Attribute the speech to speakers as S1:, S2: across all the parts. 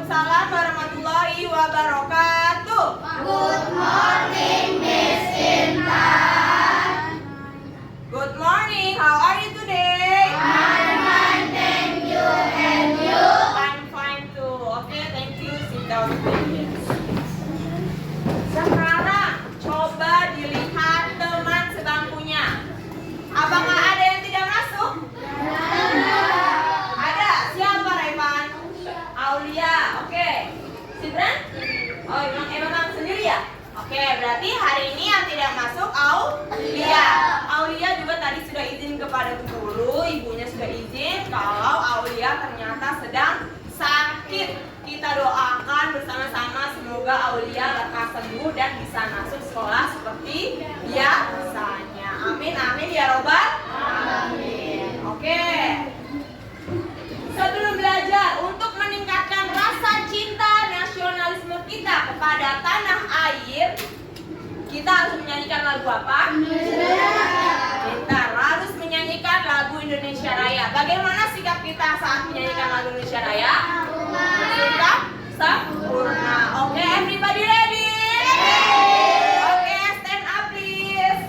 S1: Waalaikumsalam warahmatullahi wabarakatuh.
S2: Good morning, Miss Intan.
S1: Good morning. How are you today?
S2: I'm fine, thank you. And you?
S1: I'm fine too. Okay, thank you. Sit down, please. Sekarang coba dilihat teman sebangkunya. Apakah ada yang tidak masuk? Ada. Siapa, Revan? Aulia. Oke. Sibran? Oh, emang sendiri ya? Oke, berarti hari ini yang tidak masuk Aulia. Aulia juga tadi sudah izin kepada guru, ibunya sudah izin kalau Aulia ternyata sedang sakit. Kita doakan bersama-sama semoga Aulia lekas sembuh dan bisa masuk sekolah seperti biasanya. Amin, amin ya robbal alamin. Oke. Sebelum belajar, untuk meningkatkan rasa cinta nasionalisme kita kepada tanah air, kita harus menyanyikan lagu apa? Kita harus menyanyikan lagu Indonesia Raya. Bagaimana sikap kita saat menyanyikan lagu Indonesia Raya? Sikap sempurna. Oke, everybody ready? Oke, stand up please.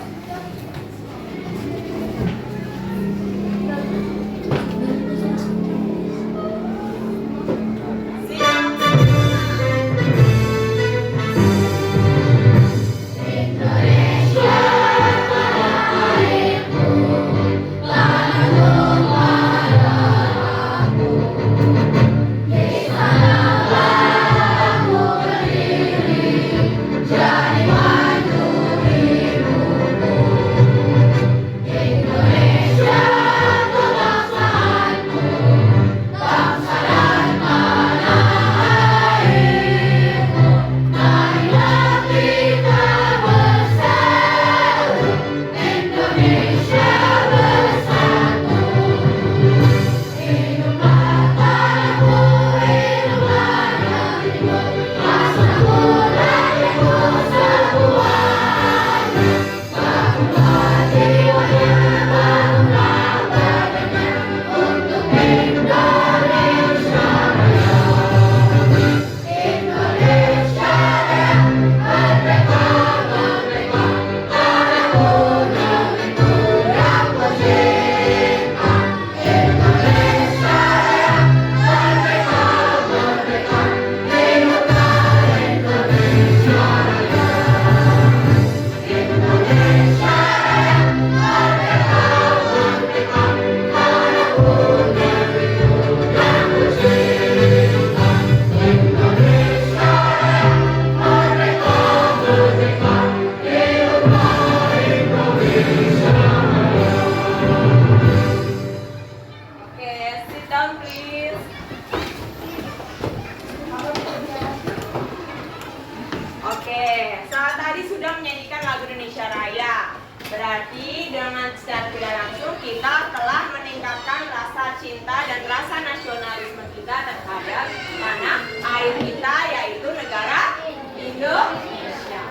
S1: Berarti dengan secara tidak langsung kita telah meningkatkan rasa cinta dan rasa nasionalisme kita terhadap tanah air kita, yaitu negara Indonesia.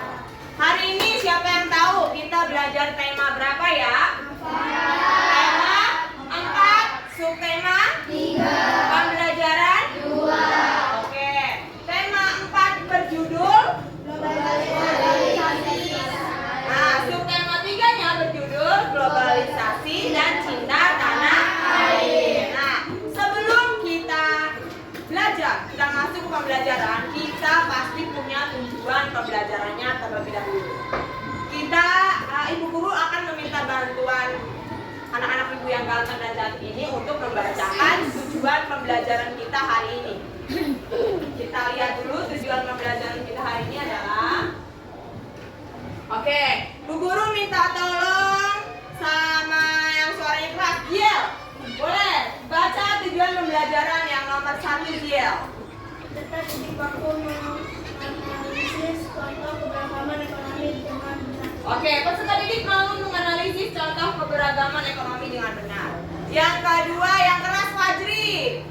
S1: Hari ini siapa yang tahu kita belajar tema berapa ya? Tema 4, subtema 3, pembelajaran 2. Oke, tema 4 berjudul berjudul globalisasi dan cinta tanah air. Nah, sebelum kita belajar, kita masuk ke pembelajaran, kita pasti punya tujuan pembelajarannya terlebih dahulu. Kita, ibu guru akan meminta bantuan anak-anak ibu yang ganteng dan cantik ini untuk membacakan tujuan pembelajaran kita hari ini. Kita lihat dulu tujuan pembelajaran kita hari ini adalah. Oke, Bu Guru minta tolong sama yang suaranya keras, Jiel. Boleh baca tujuan pembelajaran yang nomor 1, Jiel.
S3: Kita titik waktu menganalisis contoh keberagaman ekonomi dengan benar.
S1: Oke, peserta didik mau menganalisis contoh keberagaman ekonomi dengan benar. Yang kedua, yang keras, Fajri.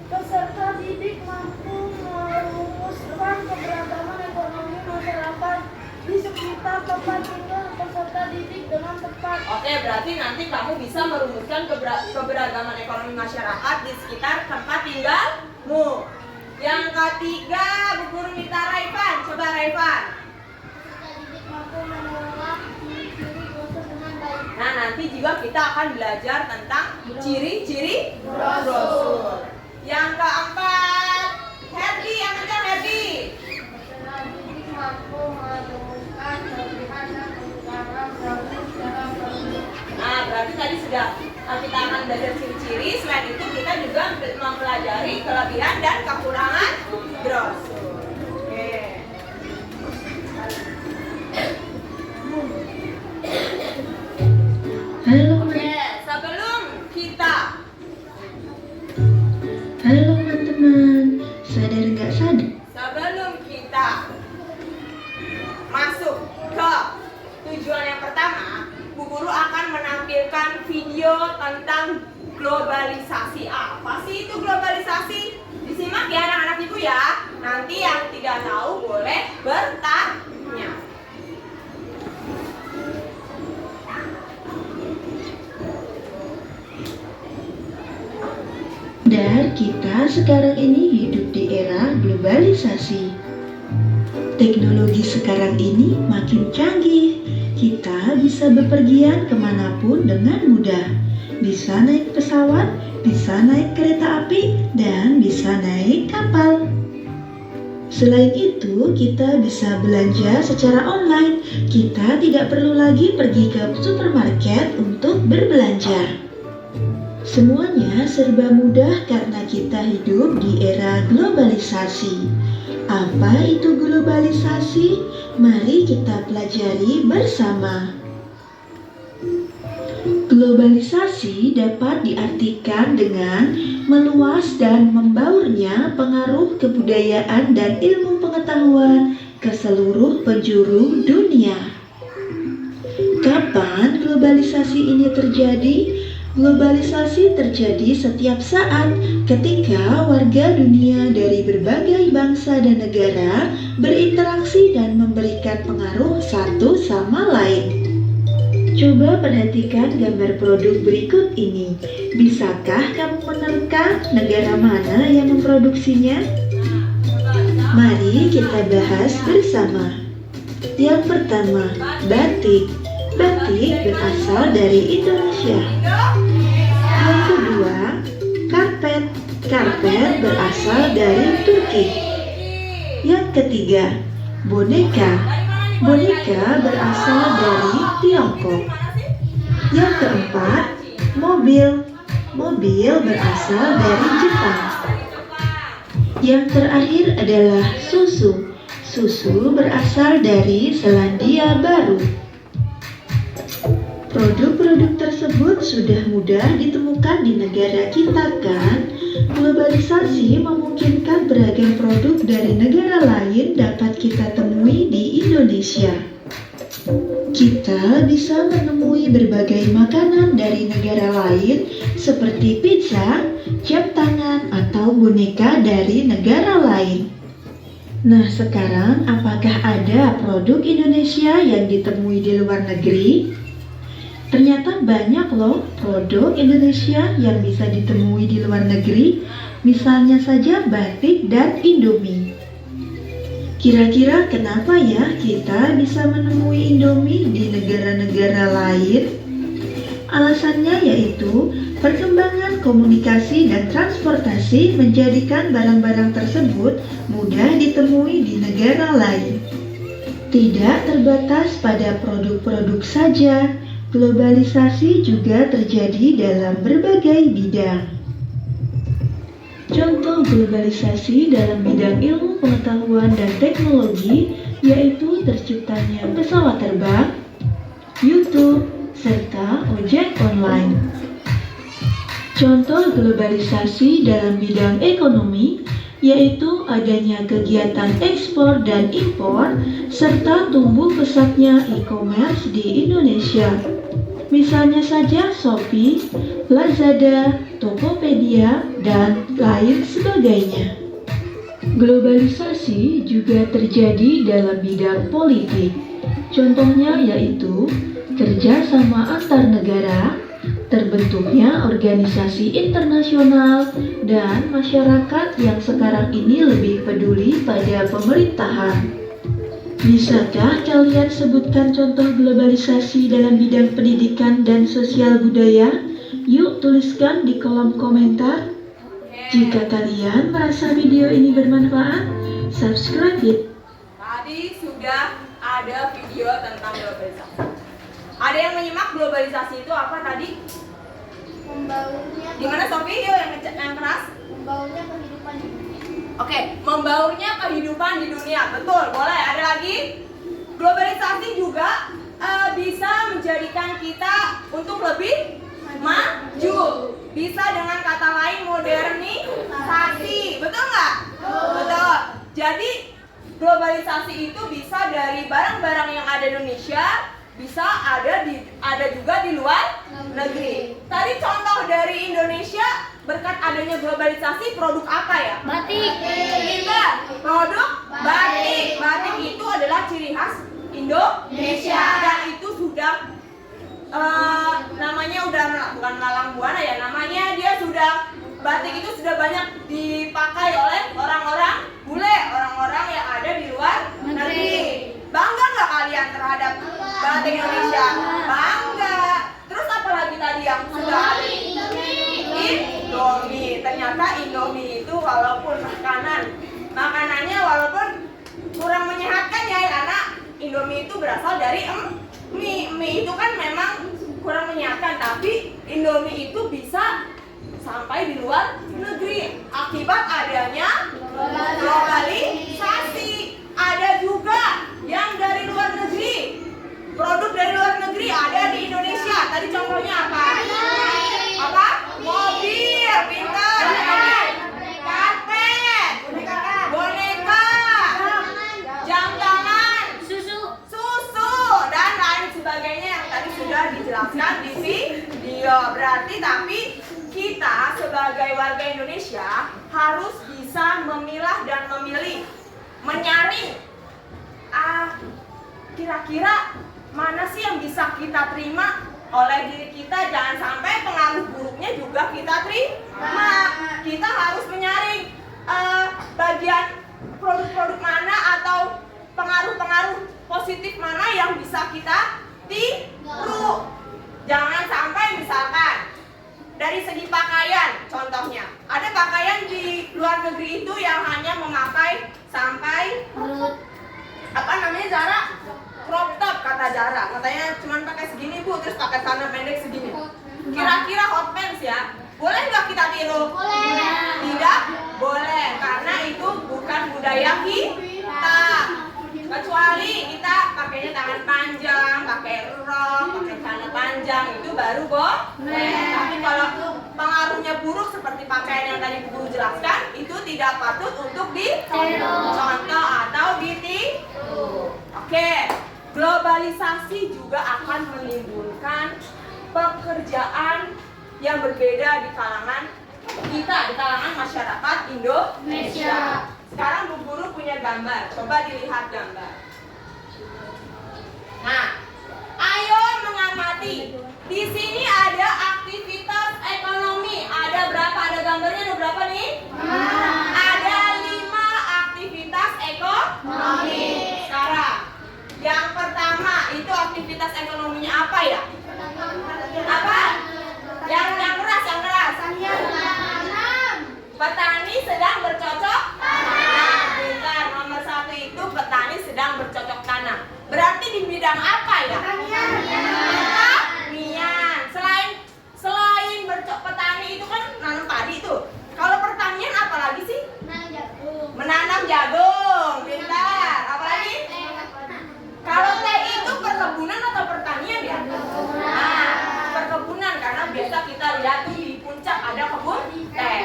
S3: Peserta didik mampu merumuskan keberagaman ekonomi masyarakat di sekitar tempat tinggal peserta didik dengan tepat.
S1: Oke, berarti nanti kamu bisa merumuskan keberagaman ekonomi masyarakat di sekitar tempat tinggalmu. Yang ketiga, Bu Guru minta Raivan. Coba Raivan.
S3: Peserta didik mampu mengelola ciri-ciri brosur dengan baik.
S1: Nah, nanti juga kita akan belajar tentang ciri-ciri brosur. Yang keempat, Herdi, yang kencang Herdi.
S3: Peserta didik mampu menemukan kelebihan dan kekurangan brosur secara produk.
S1: Nah, berarti tadi sudah kita akan belajar ciri-ciri. Selain itu kita juga mempelajari kelebihan dan kekurangan brosur. Oke.
S4: Halo,
S1: Oke, sebelum kita
S4: halo teman-teman. Sadar nggak sadar?
S1: sebelum kita masuk ke tujuan yang pertama, Bu Guru akan menampilkan video tentang globalisasi. Apa sih itu globalisasi? Disimak ya anak-anak ibu ya. Nanti yang tidak tahu boleh bertanya.
S4: Dan kita sekarang ini hidup di era globalisasi. Teknologi sekarang ini makin canggih. Kita bisa bepergian kemanapun dengan mudah. Bisa naik pesawat, bisa naik kereta api, dan bisa naik kapal. Selain itu, kita bisa belanja secara online. Kita tidak perlu lagi pergi ke supermarket untuk berbelanja. Semuanya serba mudah karena kita hidup di era globalisasi. Apa itu globalisasi? Mari kita pelajari bersama. Globalisasi dapat diartikan dengan meluas dan membaurnya pengaruh kebudayaan dan ilmu pengetahuan ke seluruh penjuru dunia. Kapan globalisasi ini terjadi? Globalisasi terjadi setiap saat ketika warga dunia dari berbagai bangsa dan negara berinteraksi dan memberikan pengaruh satu sama lain. Coba perhatikan gambar produk berikut ini. Bisakah kamu menerka negara mana yang memproduksinya? Mari kita bahas bersama. Yang pertama, batik. Batik berasal dari Indonesia. Yang kedua, karpet. Karpet berasal dari Turki. Yang ketiga, boneka. Boneka berasal dari Tiongkok. Yang keempat, mobil. Mobil berasal dari Jepang. Yang terakhir adalah susu. Susu berasal dari Selandia Baru. Produk-produk tersebut sudah mudah ditemukan di negara kita kan? Globalisasi memungkinkan beragam produk dari negara lain dapat kita temui di Indonesia. Kita bisa menemui berbagai makanan dari negara lain seperti pizza, jam tangan, atau boneka dari negara lain. Nah, sekarang apakah ada produk Indonesia yang ditemui di luar negeri? Ternyata banyak loh produk Indonesia yang bisa ditemui di luar negeri, misalnya saja batik dan Indomie. Kira-kira kenapa ya kita bisa menemui Indomie di negara-negara lain? Alasannya yaitu perkembangan komunikasi dan transportasi menjadikan barang-barang tersebut mudah ditemui di negara lain. Tidak terbatas pada produk-produk saja, globalisasi juga terjadi dalam berbagai bidang. Contoh globalisasi dalam bidang ilmu pengetahuan dan teknologi yaitu terciptanya pesawat terbang, YouTube, serta ojek online. Contoh globalisasi dalam bidang ekonomi yaitu adanya kegiatan ekspor dan impor serta tumbuh pesatnya e-commerce di Indonesia. Misalnya saja Shopee, Lazada, Tokopedia, dan lain sebagainya. Globalisasi juga terjadi dalam bidang politik. Contohnya yaitu kerjasama antar negara, terbentuknya organisasi internasional, dan masyarakat yang sekarang ini lebih peduli pada pemerintahan. Bisakah kalian sebutkan contoh globalisasi dalam bidang pendidikan dan sosial budaya? Yuk tuliskan di kolom komentar. Jika kalian merasa video ini bermanfaat, subscribe ya.
S1: Tadi sudah ada video tentang globalisasi. Ada yang menyimak globalisasi itu apa tadi?
S3: Membaurnya.
S1: Gimana Sofi? Yuk yang keras.
S3: Membaurnya kehidupan di dunia.
S1: Oke, membaurnya kehidupan di dunia. Betul, boleh. Ada lagi? Globalisasi juga bisa menjadikan kita untuk lebih maju. Bisa dengan kata lain modernisasi. Betul nggak? Betul. Jadi globalisasi itu bisa dari barang-barang yang ada di Indonesia, bisa ada juga di luar negeri. Tadi contoh dari Indonesia berkat adanya globalisasi produk apa ya?
S2: Batik.
S1: Kita produk batik. Batik itu adalah ciri khas Indonesia dan itu sudah namanya udah bukan melalang buana ya, namanya dia sudah batik itu sudah banyak dipakai oleh orang-orang bule, orang-orang yang ada di luar negeri. Bangga nggak kalian terhadap batik Indonesia? Bangga. Terus apa lagi tadi yang sudah ada? Indomie. Ternyata Indomie itu walaupun makanannya walaupun kurang menyehatkan ya, karena Indomie itu berasal dari mie. Mie itu kan memang kurang menyehatkan, tapi Indomie itu bisa sampai di luar negeri akibat adanya globalisasi. Ada juga yang dari luar negeri, produk dari luar negeri ada di Indonesia. Tadi contohnya apa? Apa? Mobil, pintar. Karpet, boneka, jam tangan, susu, dan lain sebagainya yang tadi sudah dijelaskan di video. Berarti tapi kita sebagai warga Indonesia harus bisa memilah dan memilih, menyaring kira-kira mana sih yang bisa kita terima oleh diri kita. Jangan sampai pengaruh buruknya juga kita terima. Kita harus menyaring bagian produk-produk mana atau pengaruh-pengaruh positif mana yang bisa kita tiru. Jangan sampai misalkan dari segi pakaian, contohnya ada pakaian di luar negeri itu yang hanya memakai sampai Zara, crop top kata Zara, katanya cuma pakai segini bu, terus pakai celana pendek segini. Kira-kira hot pants ya, boleh nggak kita tiru?
S3: Boleh.
S1: Tidak boleh, karena itu bukan budaya kita. Kecuali kita pakainya tangan panjang, pakai rok, pakai celana panjang, itu baru boleh. Tapi kalau pengaruhnya buruk seperti pakaian yang tadi Bu jelaskan, itu tidak patut untuk dicontoh atau ditiru. Oke, globalisasi juga akan menimbulkan pekerjaan yang berbeda di kalangan kita, di kalangan masyarakat Indonesia. Sekarang Bu Guru punya gambar, coba dilihat gambar. Nah, ayo mengamati. Di sini ada aktivitas ekonomi. Ada berapa? Ada gambarnya ada berapa nih? Ada 5 aktivitas ekonomi. Sekarang, yang pertama itu aktivitas ekonominya apa ya? Apa? Yang keras, yang keras. Petani sedang bercocok tanam. Bukan, nomor 1 itu petani sedang bercocok tanam. Berarti di bidang apa ya? Pertanian. Selain petani itu kan nanam padi tuh. Kalau pertanian apa lagi sih? Menanam jagung. Pintar. Apa lagi? Kalau teh itu perkebunan atau pertanian ya? Nah, perkebunan karena biasa kita lihat tuh di puncak ada kebun teh.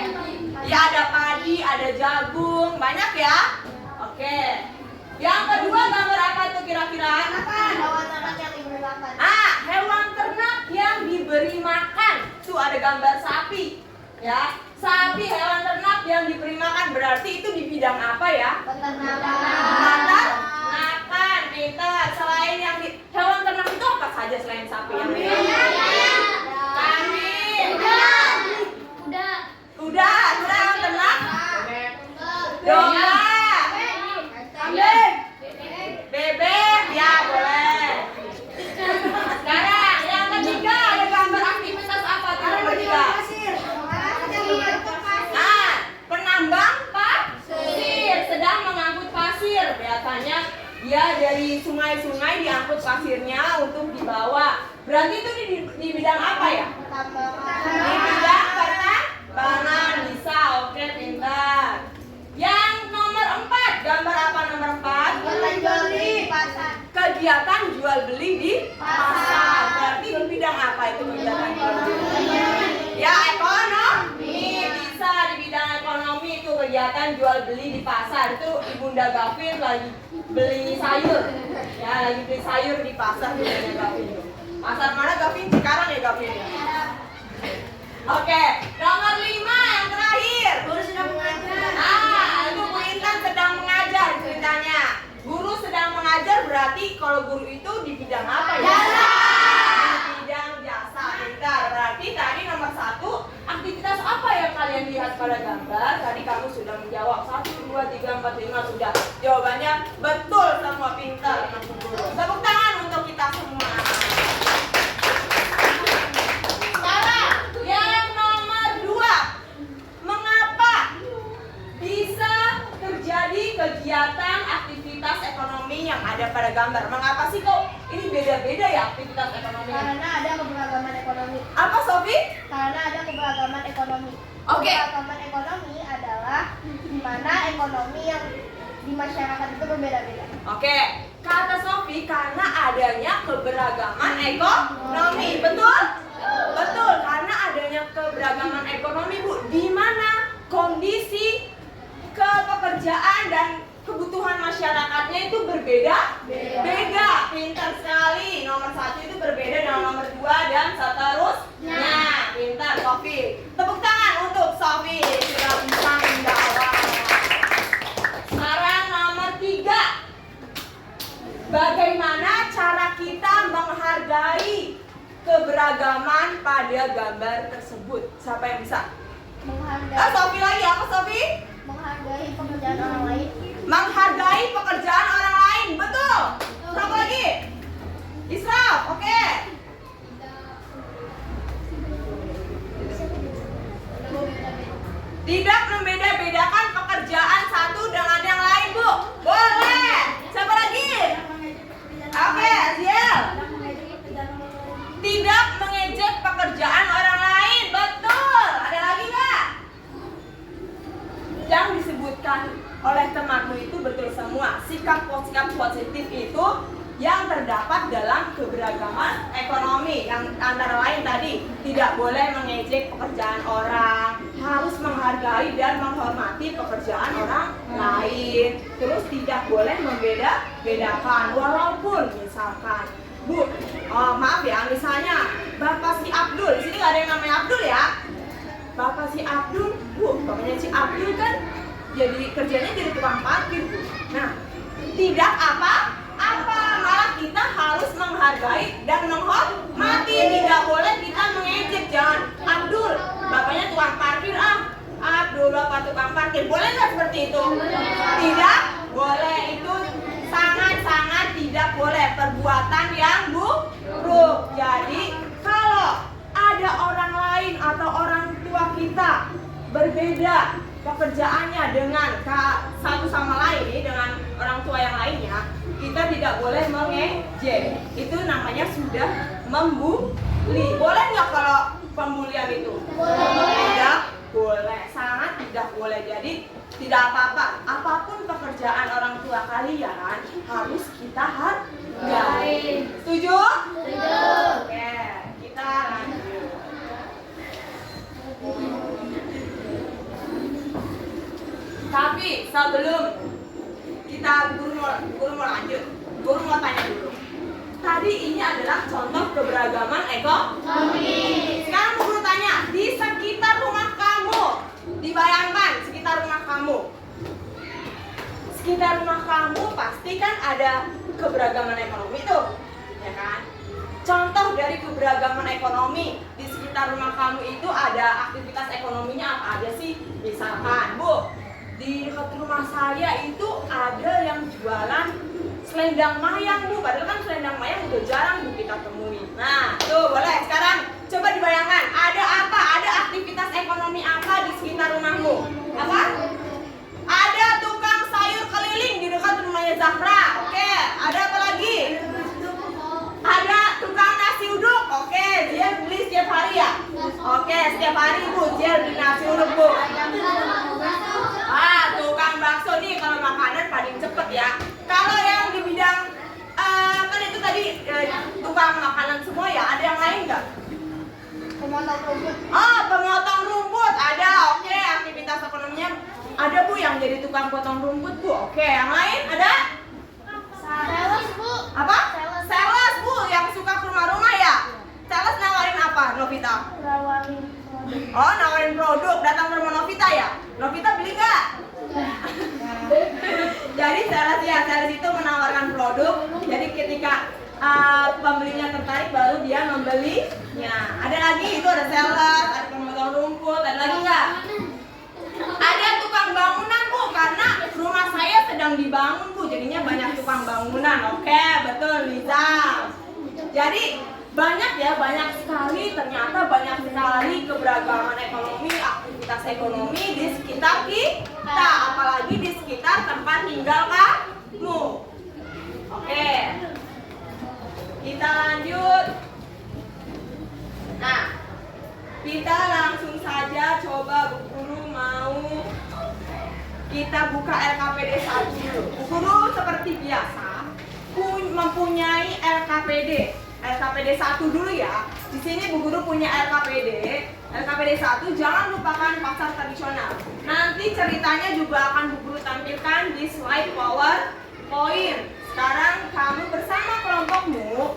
S1: Ya ada padi, ada jagung, banyak ya. Oke. Yang kedua gambar apa itu kira-kira?
S3: Hewan ternak yang diberi makan.
S1: Hewan ternak yang diberi makan. Tuh ada gambar sapi. Ya, sapi hewan ternak yang diberi makan berarti itu di bidang apa ya? Peternakan. Pintar. Selain yang hewan ternak itu apa saja selain sapi yang diberi makan? Kambing. biasanya ya dari sungai-sungai diangkut pasirnya untuk dibawa. Berarti itu di bidang apa ya? Di bidang pertambangan. Bisa, oke, pintar. Yang nomor 4, gambar apa nomor 4?
S2: Jual beli pasar.
S1: Kegiatan jual beli di pasar. Berarti di bidang apa itu kegiatan jual beli? Ya, ekonomi. Bisa di bidang ekonomi itu kegiatan jual beli di pasar. Itu Ibunda Gavin lagi beli sayur. Ya, lagi beli sayur di pasar Ibunda Gavin. Pasar mana Gavin? Sekarang ya Gavin. Oke, nomor 5 yang terakhir.
S2: Guru sedang mengajar.
S1: Itu Bu Intan sedang mengajar ceritanya. Guru sedang mengajar berarti kalau guru itu di bidang apa ya?
S2: Jasa.
S1: Di bidang jasa. Bentar, berarti tadi nomor 1 aktivitas apa yang kalian lihat pada gambar? Tadi kamu sudah menjawab 1, 2, 3, 4, 5 sudah. Jawabannya betul semua, pintar anak guru. Tepuk tangan untuk kita semua. Yang nomor 2, mengapa bisa terjadi kegiatan aktivitas ekonomi yang ada pada gambar? Mengapa sih kok ini beda-beda ya aktivitas ekonomi?
S2: Karena ada keberagaman ekonomi.
S1: Apa Sofi?
S2: Karena ada keberagaman ekonomi.
S1: Oke.
S2: Keberagaman ekonomi adalah di mana ekonomi yang di masyarakat itu berbeda-beda.
S1: Oke, kata Sofi karena adanya keberagaman ekonomi, betul? Betul, karena adanya keberagaman ekonomi Bu, di mana kondisi pekerjaan dan kebutuhan masyarakatnya itu berbeda. Beda, pintar sekali. Nomor 1 itu berbeda dengan nomor 2 dan seterusnya. Pintar Sofi. Tepuk tangan untuk Sofi sudah bisa menjawab. Sekarang nomor 3. Bagaimana cara kita menghargai keberagaman pada gambar tersebut? Siapa yang bisa?
S2: Menghargai,
S1: Sofi lagi, apa Sofi?
S2: menghargai pekerjaan orang lain.
S1: Menghargai pekerjaan orang lain, betul. Siapa lagi? Israf, oke. Tidak membeda-bedakan pekerjaan satu dengan yang lain, Bu. Boleh. Siapa lagi? Oke, Aziel. Tidak mengejek pekerjaan orang lain, betul. Ada lagi nggak? Yang disebutkan oleh temanmu itu betul semua. Sikap positif itu yang terdapat dalam keberagaman ekonomi. Yang antara lain tadi, tidak boleh mengejek pekerjaan orang, harus menghargai dan menghormati pekerjaan orang lain. Terus tidak boleh membeda-bedakan. Walaupun misalkan, Bu, maaf ya, misalnya Bapak si Abdul, di sini nggak ada yang namanya Abdul ya. Bapak si Abdul, Bu, bapaknya si Abdul kan jadi kerjanya jadi tukang parkir, Bu. Nah, tidak apa-apa, malah kita harus menghargai dan menghormati. Tidak boleh kita mengejek, jangan Abdul, bapaknya tukang parkir Abdul, bapak tukang parkir. Boleh nggak seperti itu? Tidak boleh, itu sangat-sangat tidak boleh, perbuatan yang buruk. Jadi kalau ada orang lain atau orang tua kita berbeda pekerjaannya dengan satu sama lain nih, dengan orang tua yang lainnya, kita tidak boleh mengejek. Itu namanya sudah membuli. Boleh nggak kalau pembulian itu? Tidak boleh, sangat tidak boleh. Jadi tidak apa-apa, apapun pekerjaan orang tua kalian harus kita hargai. Setuju?
S2: Setuju.
S1: Oke, kita lanjut. Tapi sebelum kita guru mau lanjut, guru mau tanya dulu. Tadi ini adalah contoh keberagaman ekonomi. Sekarang guru tanya, di sekitar rumah kamu, dibayangkan sekitar rumah kamu. Sekitar rumah kamu pasti kan ada keberagaman ekonomi tuh, ya kan? Contoh dari keberagaman ekonomi di sekitar rumah kamu itu ada aktivitas ekonominya apa aja sih? Misalkan, Bu, di dekat rumah saya itu ada yang jualan selendang mayang, Bu. Padahal kan selendang mayang udah jarang, Bu, kita temui. Nah, tuh boleh. Sekarang coba dibayangkan, ada apa? Ada aktivitas ekonomi apa di sekitar rumahmu? Apa? Ada tukang sayur keliling di dekat rumahnya setiap hari Bu, dia beli nasi uduk Bu. Tukang bakso nih kalau makanan paling cepet ya. Kalau yang di bidang kan itu tadi tukang makanan semua ya, ada yang lain nggak?
S2: Pemotong rumput.
S1: Pemotong rumput ada, oke. Aktivitas ekonominya ada Bu yang jadi tukang potong rumput Bu, oke. Yang lain ada?
S2: Sales, Bu.
S1: Apa? Sales Bu, yang suka ke rumah-rumah ya. Sales nawarin apa, Novita?
S2: Nawarin.
S1: Nawarin produk, datang ke rumah Novita ya. Novita beli nggak? Jadi sales itu menawarkan produk. Jadi ketika pembelinya tertarik baru dia membelinya. Ada lagi itu ada sales, ada pemotong rumput, ada lagi nggak? Ada tukang bangunan Bu, karena rumah saya sedang dibangun Bu, jadinya banyak tukang bangunan. Oke, betul Liza. Jadi banyak sekali keberagaman ekonomi, aktivitas ekonomi di sekitar kita, apalagi di sekitar tempat tinggal kamu. Oke, kita lanjut. Nah, kita langsung saja coba Bu Guru mau kita buka LKPD 1 dulu. Bu Guru seperti biasa mempunyai LKPD 1 dulu ya. Di sini Bu Guru punya LKPD 1, jangan lupakan pasar tradisional. Nanti ceritanya juga akan Bu Guru tampilkan di slide PowerPoint. Sekarang kamu bersama kelompokmu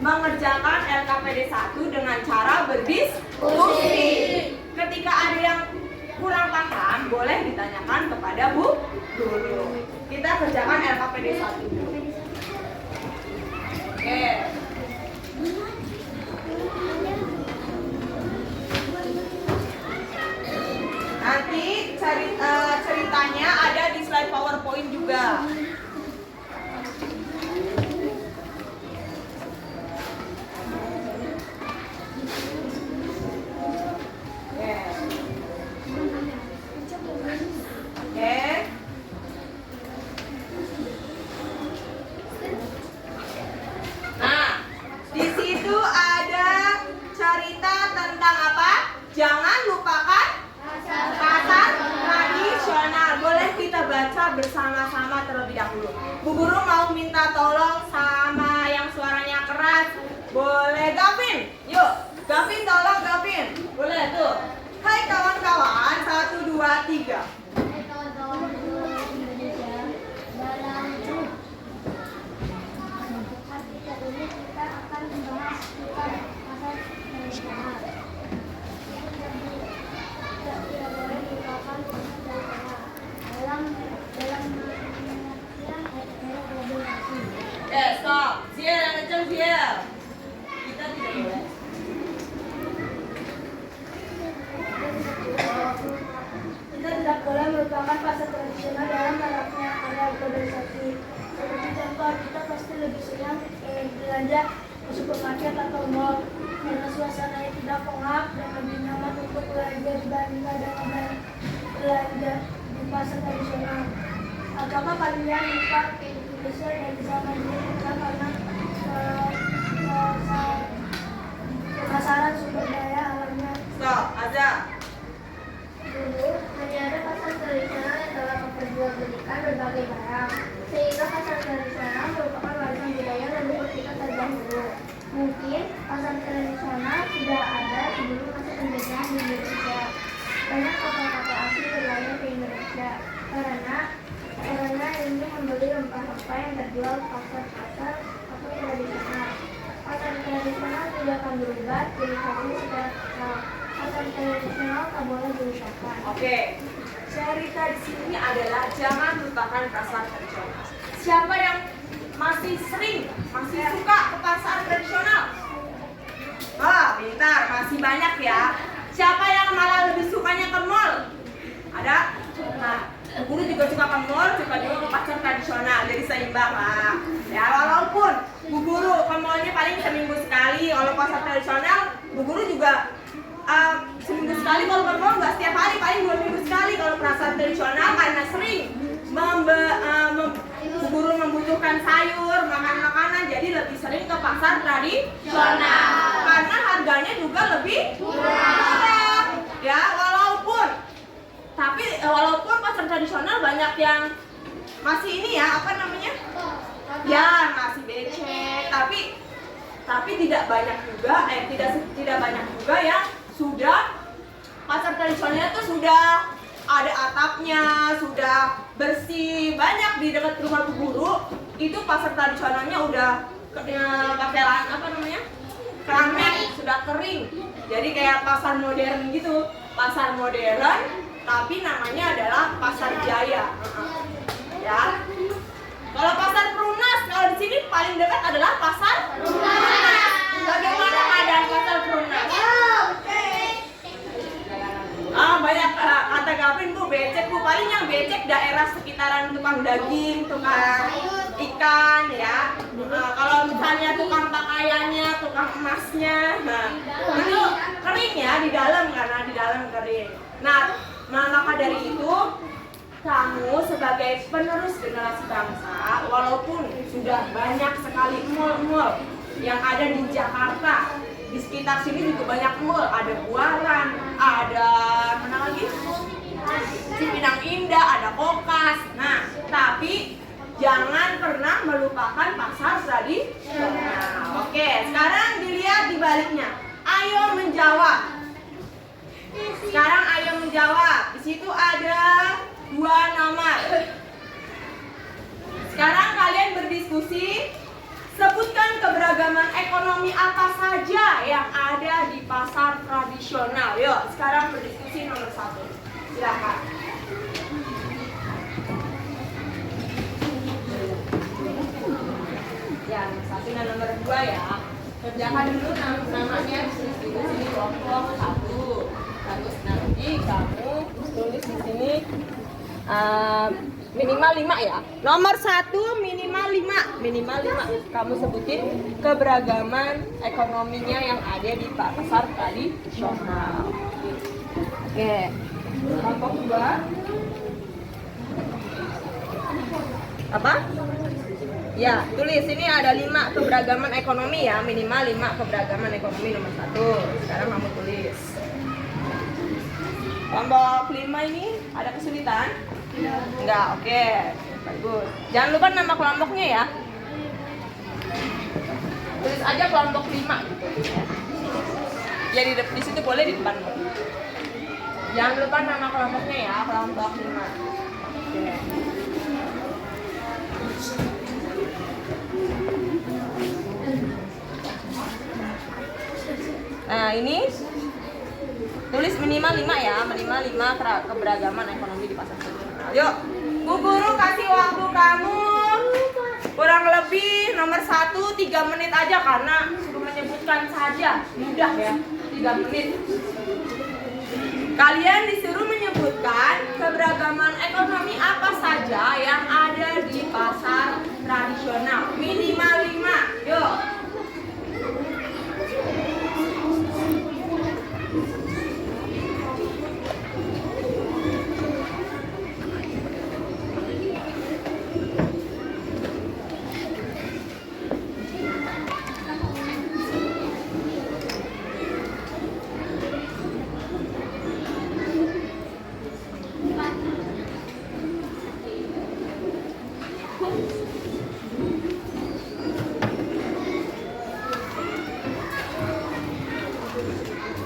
S1: mengerjakan LKPD 1 dengan cara berdiskusi. Ketika ada yang kurang paham, boleh ditanyakan kepada Bu Guru. Kita kerjakan LKPD 1 dulu. Oke. Nanti ceritanya ada di slide PowerPoint juga. Bersama-sama terlebih dahulu. Bu Guru mau minta tolong sama yang suaranya keras. Boleh Gavin? Yuk, Gavin tolong Gavin. Boleh tuh. Hai kawan-kawan, 1, 2, 3.
S3: Hai kawan-kawan Indonesia. Dalam artikel ini kita akan membahas tentang pasar tradisional. Tidak boleh dilupakan pasar tradisional. Dalam
S1: Stop. Ziel, yang kenceng Ziel. Kita tidak boleh.
S3: Kita tidak boleh melupakan pasar tradisional dalam maraknya area globalisasi. Seperti contoh, kita pasti lebih senang belanja ke supermarket atau mall karena suasananya tidak pengap dan lebih nyaman untuk belanja dibandingkan dengan belanja di pasar tradisional. Apakah kalian lupa ke Indonesia dan bisa mandiri karena pemasaran sumber daya alamnya?
S1: Stop, Aza.
S3: Dulu hanya ada pasar tradisional yang telah memperjualbelikan berbagai barang, sehingga pasar tradisional merupakan warisan budaya leluhur kita terdahulu. Mungkin pasar tradisional sudah ada sebelum masa penjajahan di Indonesia. Banyak kapal-kapal asing berlayar ke Indonesia karena ingin membeli rempah-rempah yang terjual di pasar-pasar atau tradisional. Pasar tradisional tidak akan berubah jadi satu secara pasar tradisional tak boleh dilupakan.
S1: Oke. Cerita di sini adalah jangan lupakan pasar tradisional. Siapa yang masih suka ke pasar tradisional? Pintar, masih banyak ya. Siapa yang malah lebih sukanya ke mall? Ada? Nah, Bu Guru juga suka ke mall, suka juga ke pasar tradisional, jadi seimbang lah. Ya, walaupun Bu Guru ke mallnya paling seminggu sekali, kalau pasar tradisional, Bu Guru juga seminggu sekali, kalau ke mall nggak setiap hari, paling 2 minggu sekali. Kalau pasar tradisional karena sering Bu Guru membutuhkan sayur, makanan, jadi lebih sering ke pasar tradisional karena harganya juga lebih murah. tradisional banyak yang masih ini ya, apa namanya? Ya, masih becek, tapi tidak banyak juga, tidak banyak juga yang sudah pasar tradisionalnya tuh sudah ada atapnya, sudah bersih. Banyak di dekat rumah Bu Guru itu pasar tradisionalnya udah pakai apa namanya? Keramik, sudah kering. Jadi kayak pasar modern gitu. Pasar modern tapi namanya adalah pasar jaya. Ya. Kalau pasar Perunas, kalau di sini paling dekat adalah pasar Perunas. Bagaimana keadaan pasar Perunas? Banyak kata Gavin Bu, becek Bu. Paling yang becek daerah sekitaran tukang daging, tukang ikan ya. Kalau misalnya tukang pakaiannya, tukang emasnya, itu kering ya di dalam, karena di dalam kering. Nah, maka dari itu kamu sebagai penerus generasi bangsa, walaupun sudah banyak sekali mall-mall yang ada di Jakarta, di sekitar sini juga banyak mall, ada Buaran, ada mana lagi? Cipinang Indah, ada Kokas. Nah, tapi jangan pernah melupakan pasar tradisional. Oke, sekarang dilihat di baliknya. Ayo menjawab. Sekarang ayo menjawab. Di situ ada 2 nomor. Sekarang kalian berdiskusi. Sebutkan keberagaman ekonomi apa saja yang ada di pasar tradisional. Yuk, sekarang berdiskusi nomor 1. Silakan. Ya, nomor 1 dan nomor 2 ya. Kerjakan dulu namanya, tulis dulu sini kelompok 1. Terus nanti kamu tulis di sini minimal 5 ya. Nomor 1 minimal 5. Kamu sebutin keberagaman ekonominya yang ada di pasar tradisional. Oke. Kelompok 2. Apa? Ya, tulis ini ada 5 keberagaman ekonomi ya, minimal 5 keberagaman ekonomi nomor 1. Sekarang kamu tulis. Kelompok 5 ini ada kesulitan? Enggak, oke. Bagus. Jangan lupa nama kelompoknya ya. Tulis aja kelompok 5 gitu. Ya di situ boleh di depan. Jangan lupa nama kelompoknya ya, kelompok 5. Oke. Nah, ini tulis minimal 5 ya, minimal 5 keberagaman ekonomi di pasar tradisional. Yuk, Bu Guru kasih waktu kamu kurang lebih nomor 1 3 menit aja, karena suruh menyebutkan saja, mudah ya, 3 menit. Kalian disuruh menyebutkan keberagaman ekonomi apa saja yang ada di pasar tradisional, minimal 5. Yuk.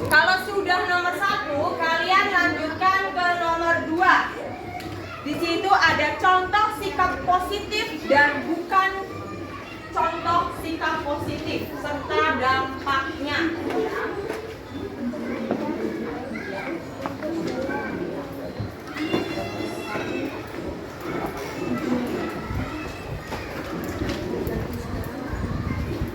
S1: Kalau sudah nomor 1, kalian lanjutkan ke nomor 2. Di situ ada contoh sikap positif dan bukan contoh sikap positif serta dampaknya.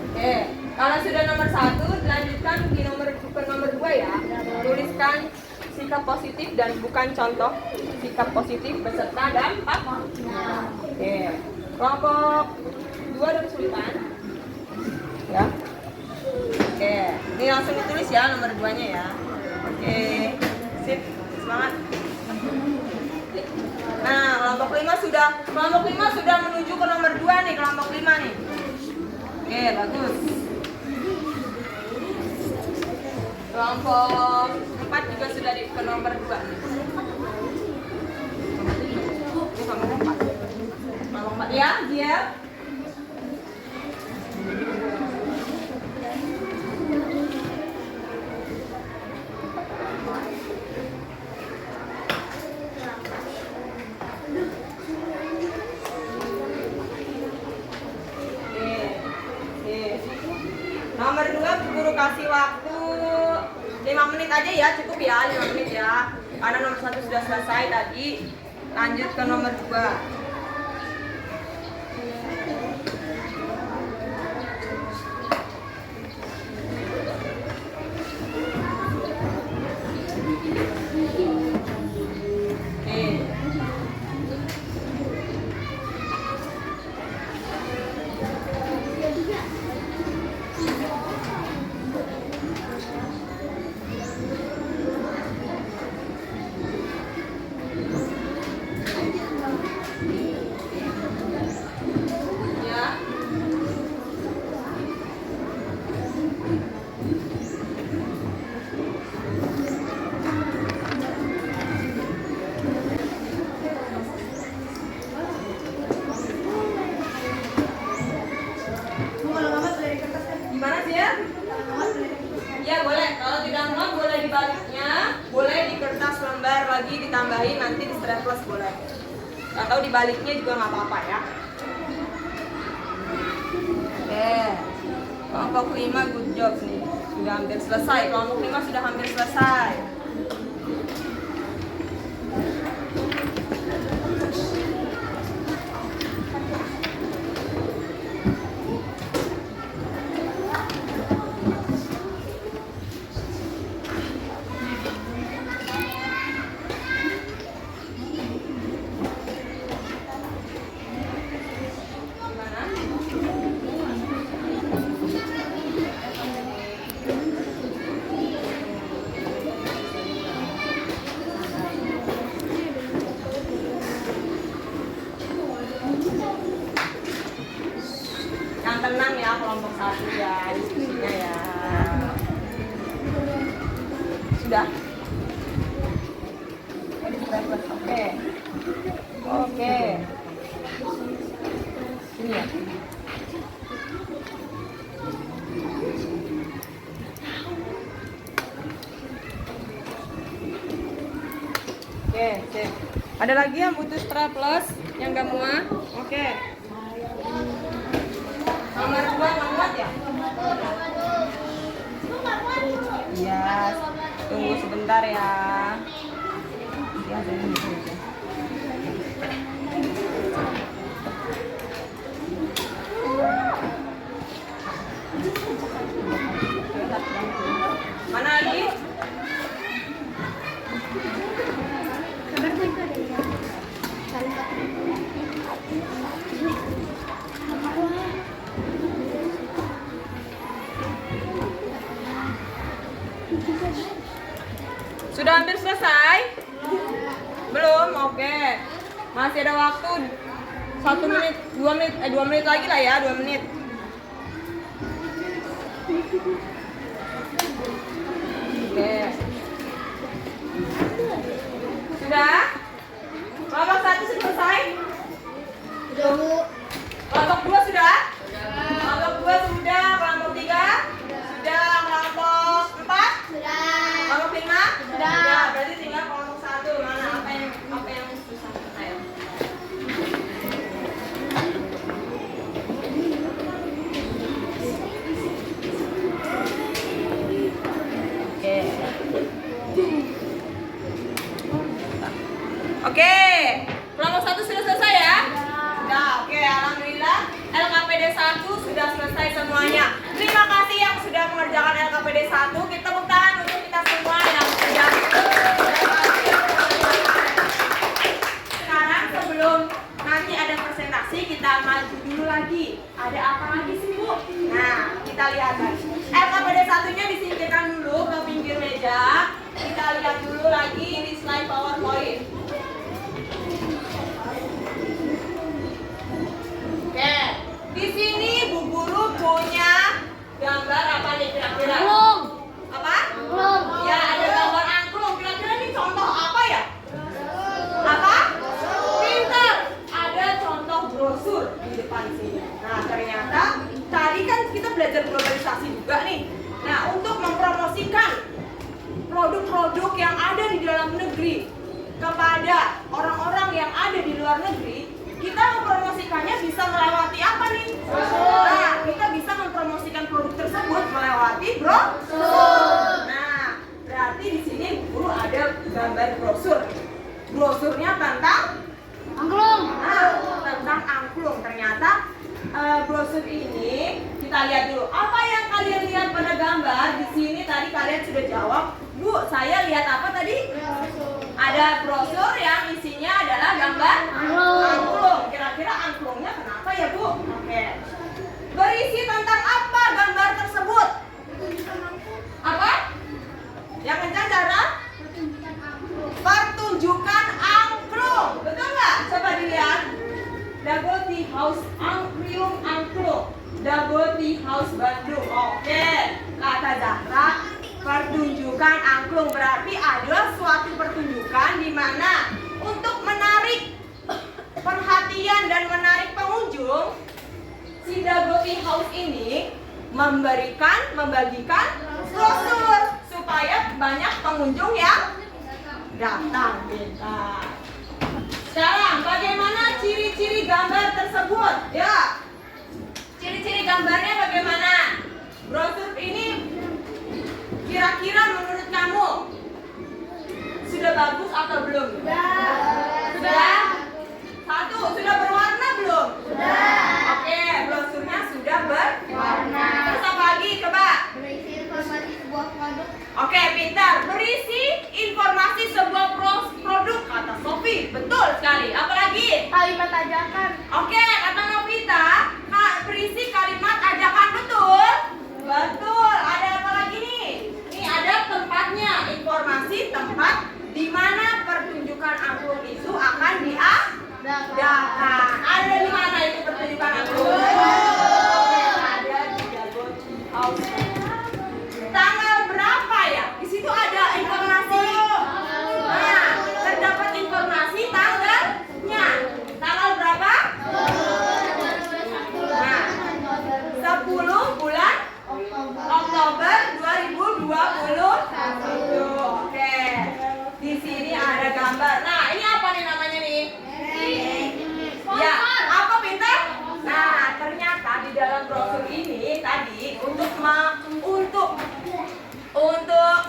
S1: Oke, kalau sudah nomor 1, dilanjutkan ke nomor 2 ya. Tuliskan sikap positif dan bukan contoh sikap positif beserta dampak. Oke, kelompok 2 ada kesulitan ya. Oke, ini langsung ditulis ya nomor 2-nya ya. Oke, sip, semangat. Nah, kelompok 5 sudah menuju ke nomor 2 nih, kelompok 5 nih. Oke, bagus. Kelompok 4 juga sudah ke nomor 2 nih. Ya, dia. Nomor 2, guru kasih waktu 5 menit aja ya, cukup ya 5 menit ya. Karena nomor 1 sudah selesai tadi. Lanjut ke nomor 2. Gimana sih ya? Ya boleh, kalau tidak muat boleh dibaliknya, boleh di kertas lembar lagi ditambahin nanti di staples boleh. Atau dibaliknya juga nggak apa-apa ya. Oke, kelompok 5 good job nih, sudah hampir selesai. Kelompok 5 sudah hampir selesai. Yang tenang ya kelompok 1 ya, diskusinya ya. Sudah. Oke. Oke. Ini ya. Oke, sip. Ada lagi yang butuh staples yang gak muat? Oke. Nomor 2 nggak muat ya? Iya, tunggu sebentar ya. Ya, mana lagi? Sudah hampir selesai? Belum? Oke. Masih ada waktu 1 menit, 2 menit, 2 menit lagi lah ya, 2 menit. Oke. Sudah? Kelompok 1 sudah selesai?
S2: Sudah, Bu.
S1: Kelompok 2 sudah? Kelompok 2 sudah, kelompok 3 sudah, kelompok 4
S2: Sudah.
S1: kelompok 5
S2: Sudah.
S1: Ya, berarti tinggal kelompok 1. Mana apa yang susah? Ayo. Oke, kelompok 1 sudah selesai ya? Sudah, oke, alhamdulillah LKPD 1 sudah selesai semuanya. Terima kasih yang sudah mengerjakan LKPD 1. Kita tepuk tangan untuk kita semua yang sudah. Sekarang sebelum nanti ada presentasi, kita maju dulu lagi. Ada apa lagi sih, Bu? Nah, kita lihat lagi. LKPD 1-nya disingkirkan dulu ke pinggir meja. Kita lihat dulu lagi di slide PowerPoint. Oke, di sini Bu Guru punya gambar apa nih kira-kira?
S2: Belum.
S1: Apa?
S2: Belum.
S1: Ya, ada gambar angklung. Kira-kira ini contoh apa ya? Apa? Pintar. Ada contoh brosur. depan sini. Nah, ternyata tadi kan kita belajar globalisasi juga nih. Nah, untuk mempromosikan produk-produk yang ada di dalam negeri kepada orang-orang yang ada di luar negeri, kita mempromosikannya bisa melewati apa nih? Nah, kita bisa mempromosikan produk tersebut melewati brosur. Nah, berarti di sini guru ada gambar brosur. Brosurnya tentang angklung. Nah, tentang angklung. Ternyata brosur ini kita lihat dulu. Apa yang kalian lihat pada gambar di sini tadi kalian sudah jawab. Bu, saya lihat apa tadi? Ada brosur yang isinya adalah gambar angklung. Kira-kira angklungnya kenapa ya, Bu? Oke. Berisi tentang apa gambar tersebut? Apa? Yang kencang Dara? Pertunjukan angklung. Betul nggak? Coba dilihat. Double Tea House Angklung. Double Tea House Bandung. Oke. Kata Zahra, pertunjukan angklung berarti ada suatu pertunjukan di mana untuk menarik perhatian dan menarik pengunjung, si Double Tea House ini membagikan brosur supaya banyak pengunjung yang datang. Pintar. Sekarang bagaimana ciri-ciri gambar tersebut? Ya, ciri-ciri gambarnya bagaimana? Brosur ini kira-kira menurut kamu sudah bagus atau belum? Sudah? Satu, sudah berwarna belum? Sudah. Oke, brosurnya sudah berwarna. Terus apa lagi? Coba.
S3: Berisi informasi sebuah produk.
S1: Oke, pintar. Berisi informasi sebuah produk, kata Sofi. Betul sekali. Apalagi?
S3: Kalimat ajakan.
S1: Oke, kata Novita, berisi kalimat ajakan. Betul? Betul. Ada apa lagi nih? Ini ada tempatnya. Informasi tempat di mana pertunjukan angklung itu akan diadakan. Ada di mana itu pertunjukan angklung? Oke, ada di Double Tea House. Tanggal berapa ya? Di situ ada informasi. Nah, terdapat informasi tanggalnya. Tanggal berapa? Nah, 10 bulan Oktober 2021. Oke. Di sini ada gambar. Nah, ini apa nih namanya nih? Ya, apa pintar? Nah, ternyata di dalam brosur ini tadi untuk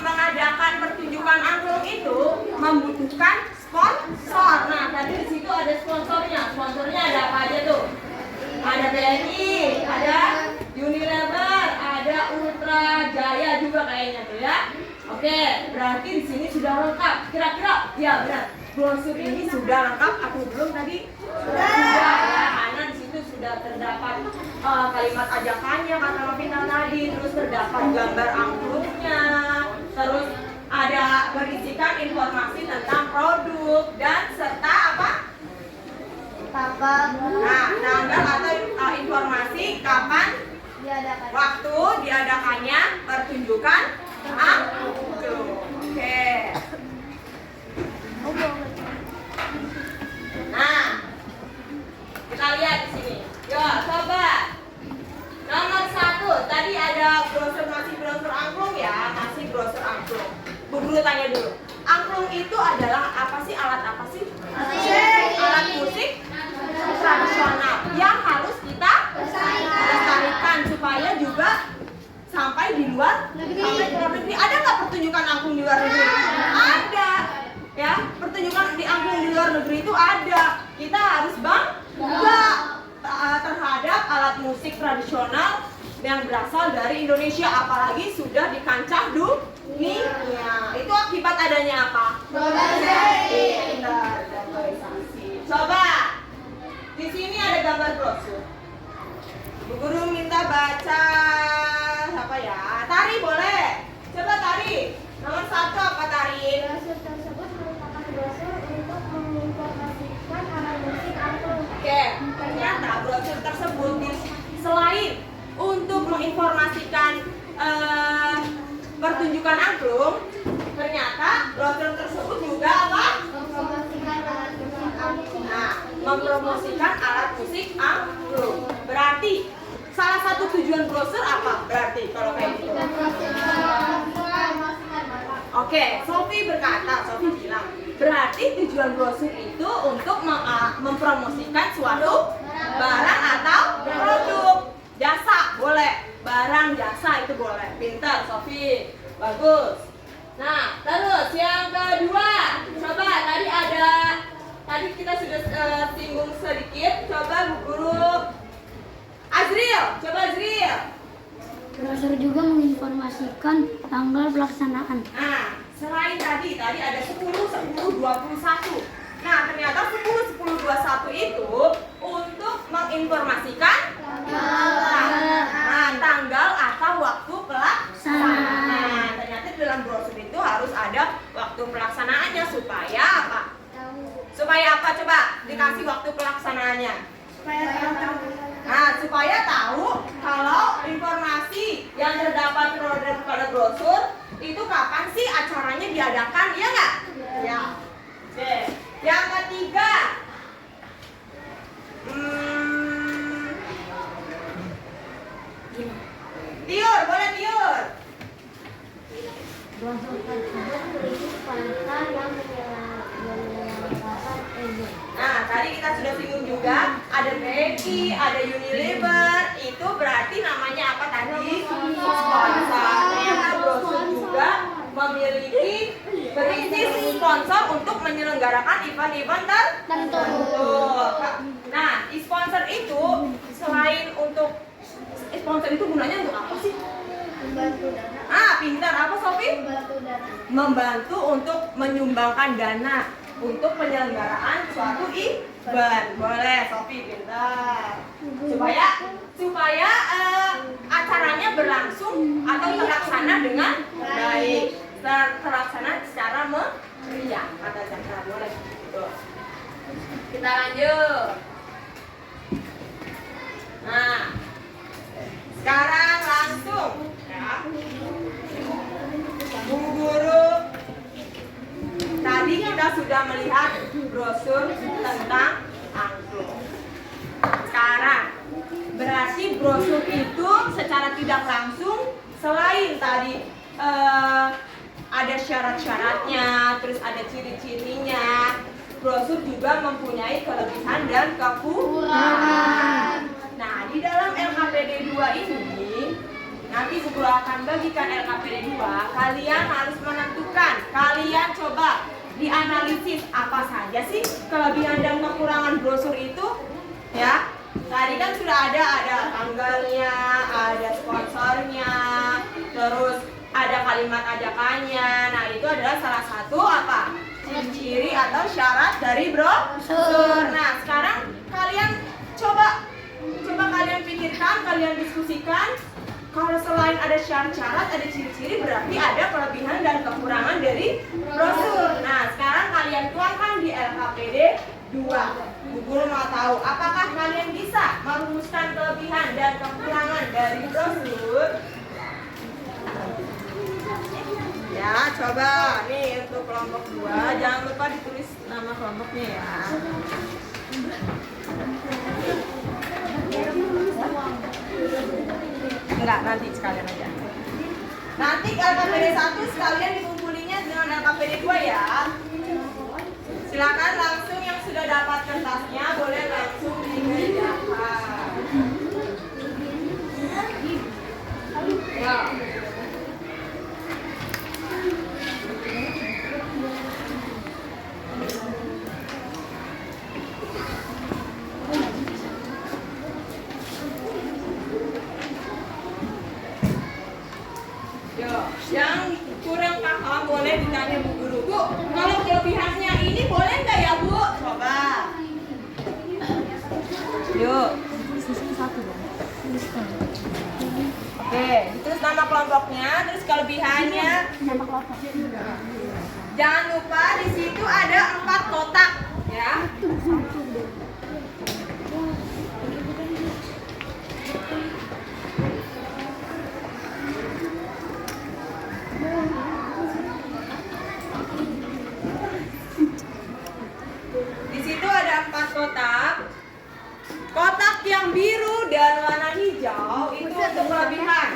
S1: mengadakan pertunjukan angklung itu membutuhkan sponsor. Nah, tadi di situ ada sponsornya. Sponsornya ada apa aja tuh? Ada BNI, ada Unilever, ada Ultra Jaya juga kayaknya tuh ya. Oke, berarti di sini sudah lengkap. Kira-kira ya benar. Brosur ini sudah lengkap atau belum tadi? Sudah ya, karena di situ sudah terdapat kalimat ajakannya kata Novita tadi, terus terdapat gambar angklungnya, terus ada berisikan informasi tentang produk dan serta apa?
S2: Tanggal
S1: Nah, tanggal atau informasi kapan
S2: diadakan.
S1: waktu diadakannya pertunjukan angklung. Oke. Nah, kita lihat di sini. Yo, coba. Nomor 1, tadi ada brosur, masih brosur angklung ya, masih brosur angklung. Bu Guru tanya dulu. Angklung itu adalah apa sih? Alat apa sih? Alat musik tradisional yang harus kita lestarikan supaya juga sampai di luar, sampai ke luar negeri. Ada nggak pertunjukan angklung di luar negeri? Ada. Ya, pertunjukan di angklung di luar negeri itu ada. Kita harus bangga terhadap alat musik tradisional yang berasal dari Indonesia, apalagi sudah di kancah dunia. Itu akibat adanya apa? Globalisasi. Coba. Di sini ada gambar brosur. Bu Guru minta baca apa ya? Tari boleh. Coba tari. Nomor 1 apa tari?
S3: Brosur tersebut merupakan brosur untuk menginformasikan alat musik angklung.
S1: Oke, ternyata brosur tersebut selain untuk menginformasikan pertunjukan angklung, ternyata brosur tersebut juga apa?
S3: Mempromosikan alat musik angklung.
S1: Nah, mempromosikan alat musik angklung. Berarti salah satu tujuan brosur apa? Berarti kalau kayak gitu. Oke, Sofi bilang, berarti tujuan brosur itu untuk mempromosikan suatu barang atau produk. Jasa boleh, barang jasa itu boleh. Pintar Sofi, bagus. Nah, terus yang kedua, coba tadi kita sudah singgung sedikit. Coba Bu Guru Azril,
S3: Brosur juga menginformasikan tanggal pelaksanaan.
S1: Nah, selain tadi ada 10, 10, 21. Nah, ternyata 10, 10, 21 itu untuk menginformasikan tanggal atau waktu pelaksanaan. Nah, ternyata di dalam brosur itu harus ada waktu pelaksanaannya supaya apa? Supaya apa coba? Dikasih waktu pelaksanaannya. Supaya tahu kalau informasi yang terdapat pada brosur itu kapan sih acaranya diadakan, ya nggak? Ya. Oke. Yang ketiga, tiur, boleh tiur.
S3: Brosur tersebut berisi sponsor yang menyelenggarakan event.
S1: Nah, tadi kita sudah singgung juga, ada BNI, ada Unilever, itu berarti namanya apa tadi? Sponsor. Ternyata brosur juga memiliki berisi sponsor untuk menyelenggarakan event-event tertentu. Nah, sponsor itu selain untuk sponsor itu gunanya untuk apa sih?
S2: Membantu dana.
S1: Pintar apa Sofi?
S2: Membantu dana.
S1: Membantu untuk menyumbangkan dana untuk penyelenggaraan suatu event. Boleh Sofi, pintar. Supaya acaranya berlangsung atau terlaksana dengan baik, terlaksana secara meriah. Kata Chandra, boleh. Tuh. Kita lanjut. Nah, sekarang langsung ya. Bu Guru, tadi kita sudah melihat brosur tentang angklung. Sekarang berarti brosur itu secara tidak langsung selain tadi ada syarat-syaratnya, terus ada ciri-cirinya, brosur juga mempunyai kelebihan dan kekurangan. Nah, di dalam LKPD 2 ini nanti Bu Guru akan bagikan LKPD 2. Kalian harus menentukan, kalian coba dianalisis apa saja sih kelebihan dan kekurangan brosur itu, ya. Tadi kan sudah ada tanggalnya, ada sponsornya, terus ada kalimat ajakannya. Nah, itu adalah salah satu apa? Ciri-ciri atau syarat dari brosur. Nah, sekarang kalian coba kalian pikirkan, kalian diskusikan. Kalau selain ada syarat-syarat, ada ciri-ciri, berarti ada kelebihan dan kekurangan dari brosur. Nah, sekarang kalian tuangkan di LKPD 2. Bu Guru mau tahu, apakah kalian bisa merumuskan kelebihan dan kekurangan dari brosur? Ya, coba. Nih untuk kelompok 2, jangan lupa ditulis nama kelompoknya ya. Enggak, nanti sekalian aja. Nanti LKPD 1 sekalian dikumpulinya dengan LKPD 2 ya. Silakan langsung yang sudah dapat kertasnya boleh langsung dikerjakan. Ya. Yang kurang paham boleh ditanya Bu Guru. Bu, kalau kelebihannya ini boleh nggak ya Bu? Coba. Yuk. Oke, terus nama kelompoknya, terus kelebihannya. Jangan lupa di situ ada 4 kotak, ya. Di situ ada 4 kotak. untuk kelebihan.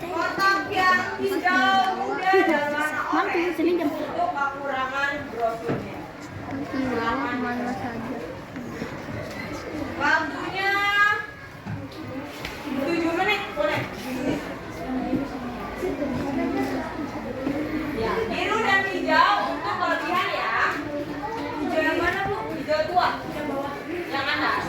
S1: Kotak yang hijau muda dan warna oranye untuk kekurangan brosurnya.
S3: Mana saja.
S1: Waktunya 7 menit, boleh? Ya, biru dan hijau untuk kelebihan ya. Hijau yang mana Bu? Hijau tua? Yang atas?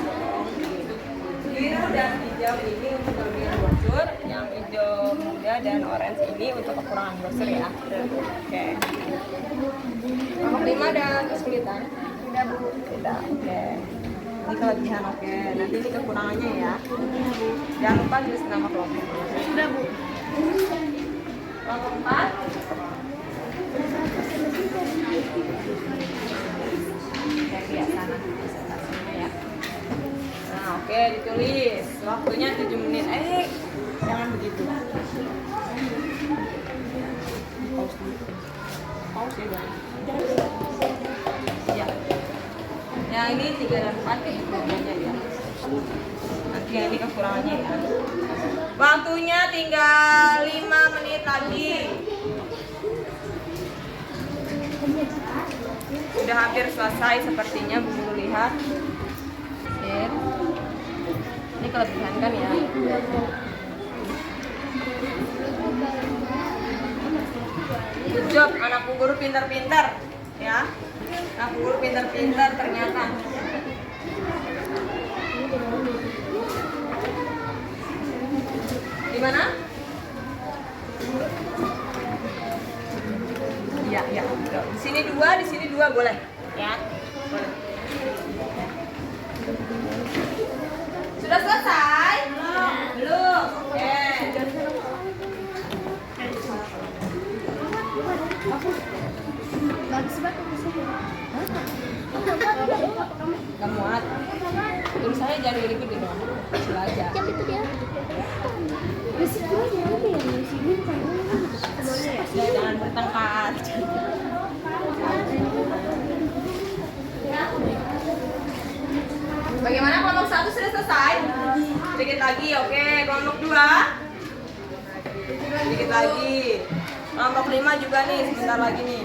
S1: Biru dan hijau ini untuk kelebihan brosur, yang hijau muda dan orange ini untuk kekurangan brosur ya. Oke. Kelompok 5 ada kesulitan? Tidak Bu. Tidak, oke. Ini kelebihan, oke. Nanti ini kekurangannya ya. Jangan lupa tulis nama kelompok. Sudah Bu. Kelompok 4. Ya, sana presentasinya ya. Nah, oke, ditulis. Waktunya 7 menit. Jangan begitu. Pause dulu. Pause ya, Bang. Ya. Yang ini 3 dan 4 kekurangannya ya. Nanti yang ini kekurangannya ya. Waktunya tinggal 5 menit lagi. Sudah hampir selesai sepertinya Bu Guru lihat. Ini kelebihan kan ya. Good job, anak Bu Guru pintar-pintar ya. Anak Bu Guru pintar-pintar ternyata. Di mana? Iya, iya. Di sini dua boleh. Ya. Boleh. Sudah selesai? Belum. Oke.
S3: Bagus banget.
S1: Gak muat. Tulisannya jangan gede-gede dong. Kecil aja.
S3: Yang itu dia. Basic gue ya, apa ya? Basic gue bukan
S1: Ya, jangan bertengkar. Bagaimana kelompok 1 sudah selesai? Sedikit lagi, oke. Kelompok 2. Sedikit lagi. Kelompok 5 juga nih, sebentar lagi nih.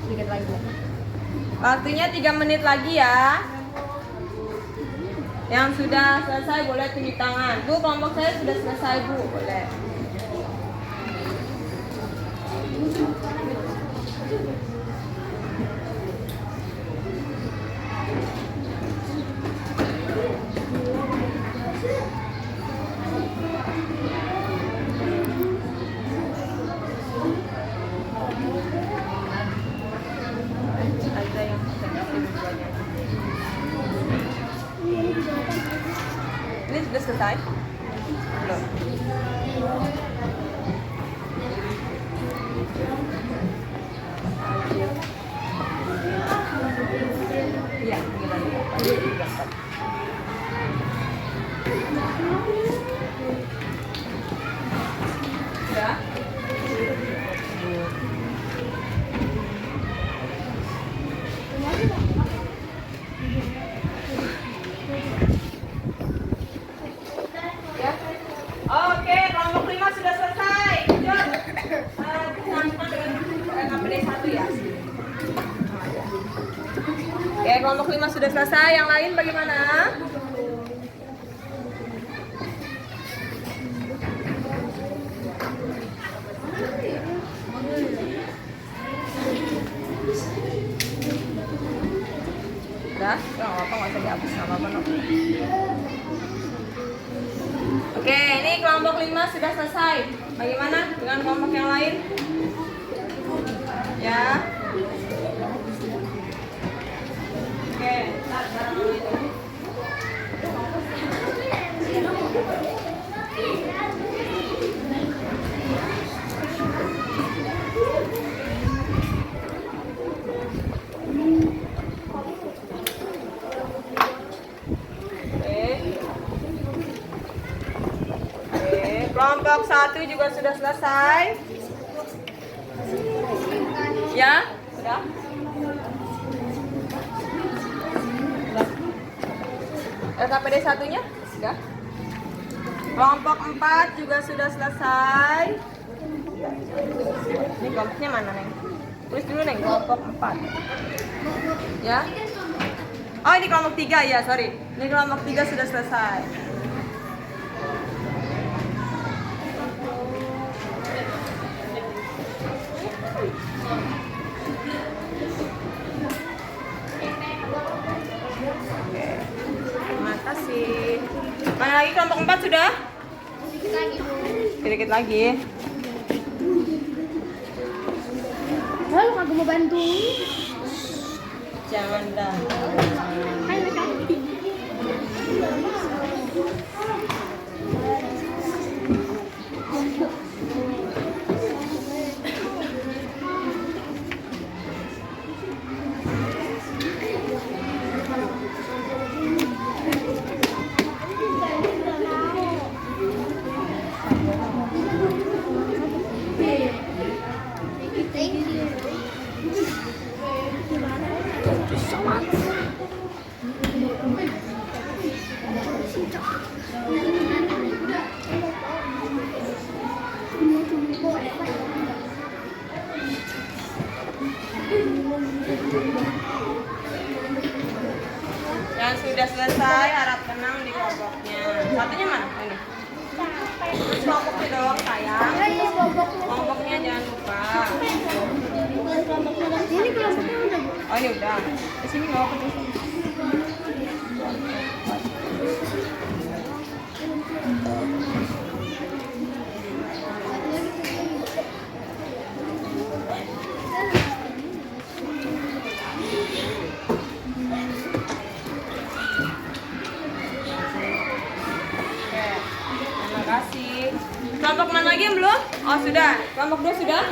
S1: Sedikit lagi. Waktunya 3 menit lagi ya. Yang sudah selesai boleh tunjuk tangan. Bu, kelompok saya sudah selesai Bu, boleh. Ada yang presentasi dua-duanya. Ini sudah selesai? Belum. Iya, gimana? Sudah? Ya. Oke, kelompok 5 sudah selesai. Jom. Sama dengan KPD 1 ya. Oke, kelompok 5 sudah selesai. Yang lain bagaimana? Udah? Nggak apa-apa, nggak usah dihapus, nggak apa-apa. No. Oke, ini kelompok 5 sudah selesai. Bagaimana dengan kelompok yang lain? Ya. Oke, ntar dulu itu. Kelompok 1 juga sudah selesai. Ya, sudah. LKPD 1-nya sudah. Kelompok 4 juga sudah selesai. Ini kelompoknya mana, Neng? Tulis dulu, Neng, kelompok 4. Ya. Oh, ini kelompok 3 ya, sorry. Ini kelompok 3 sudah selesai. Terima kasih. Mana lagi kelompok 4 sudah? Sedikit lagi.
S3: Halo, aku mau bantu.
S1: Jangan dah. Yang sudah selesai harap tenang di kelompoknya. Satunya mana? Ini. Terus kelompoknya dong, sayang. Kelompoknya jangan lupa.
S3: Ini kelompoknya udah.
S1: Oh, ini udah. Di sini nggak apa-apa. Terima kasih. Kelompok mana lagi yang belum? Oh, sudah. Kelompok 2 sudah?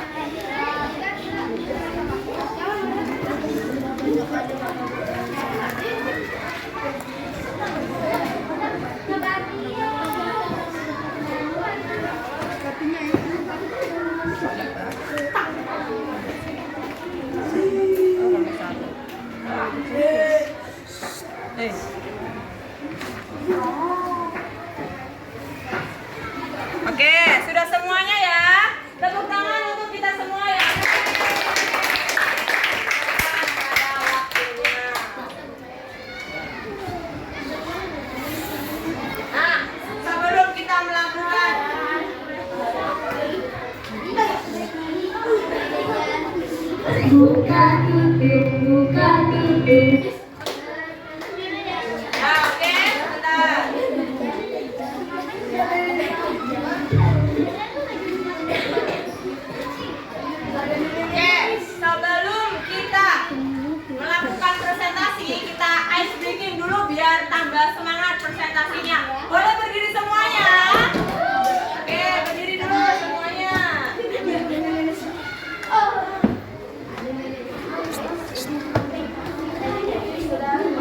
S1: Oke, sudah semuanya ya. Tepuk tangan untuk kita semua ya. Pada waktunya. Nah, sebelum kita melakukan
S3: Buka tutup, buka tutup.
S1: Nah, oke, sebentar. Oke, sebelum kita melakukan presentasi, kita ice breaking dulu biar tambah semangat presentasinya. Boleh berdiri semuanya? Oke, berdiri dulu semuanya.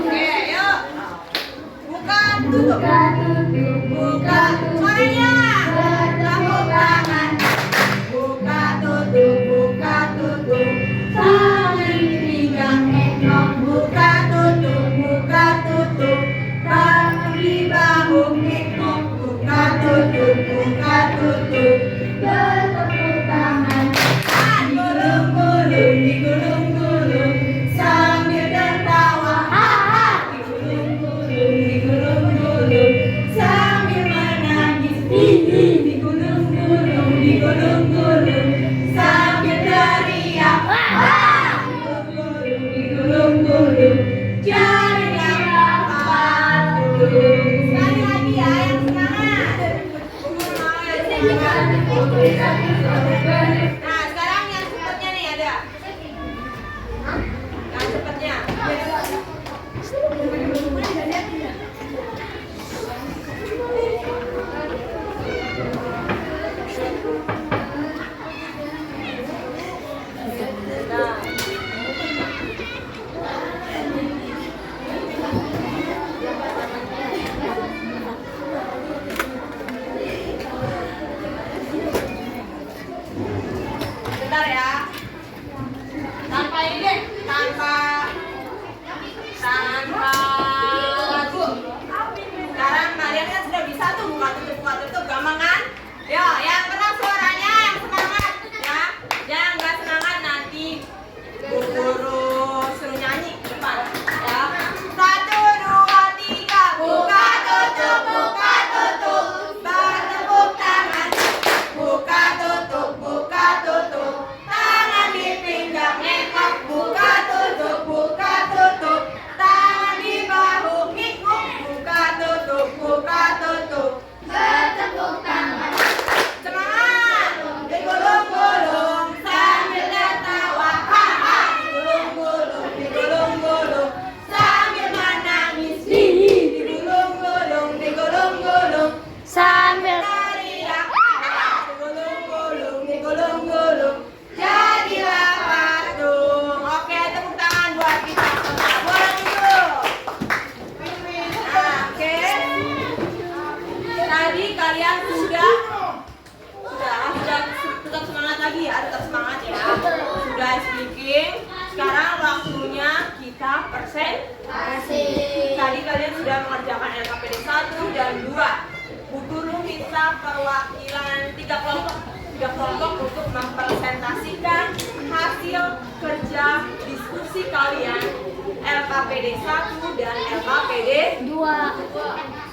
S1: Oke, yuk. Buka, tutup. Buka, suaranya. Tepuk tangan. Buka, tutup, buka, tutup. Saling pinggang ekor. Buka, tutup, buka, tutup. Kaki bahu ekor. Buka, tutup, buka, tutup. Bertepuk tangan. Digulung-gulung, digulung-gulung. Sambil tertawa. Digulung-gulung, digulung-gulung. Sambil menangis. Digulung-gulung, digulung-gulung. Sambil teriak. Digulung-gulung. Jadilah patuh. Sekali lagi ya, yang semangat. Nah, sekarang yang cepatnya nih ada. Yang cepatnya. Nah. speaking. Sekarang waktunya kita presentasi. Tadi kalian sudah mengerjakan LKPD 1 dan 2. Bu Guru minta perwakilan 3 kelompok untuk mempresentasikan hasil kerja diskusi kalian LKPD 1 dan LKPD 2.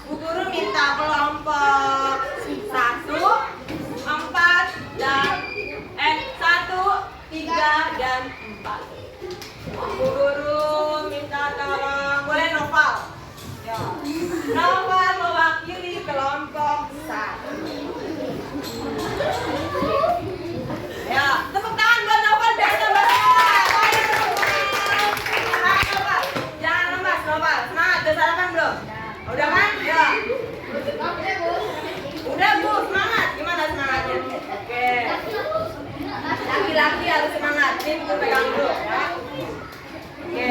S1: Bu Guru minta kelompok 1, 4 dan 1, 3 dan 4. Bu Guru minta tolong, boleh Noval? Ya. Noval mewakili kelompok 1. Ya, tepuk tangan buat Noval biar tambah semangat. Ayo tepuk tangan. Semangat Noval. Jangan lemas Noval. Semangat, udah sarapan belum? Udah kan? Ya. Udah Bu, semangat. Gimana semangatnya? Oke. Laki-laki harus semangat. Tim Bu pegang dulu ya. Oke,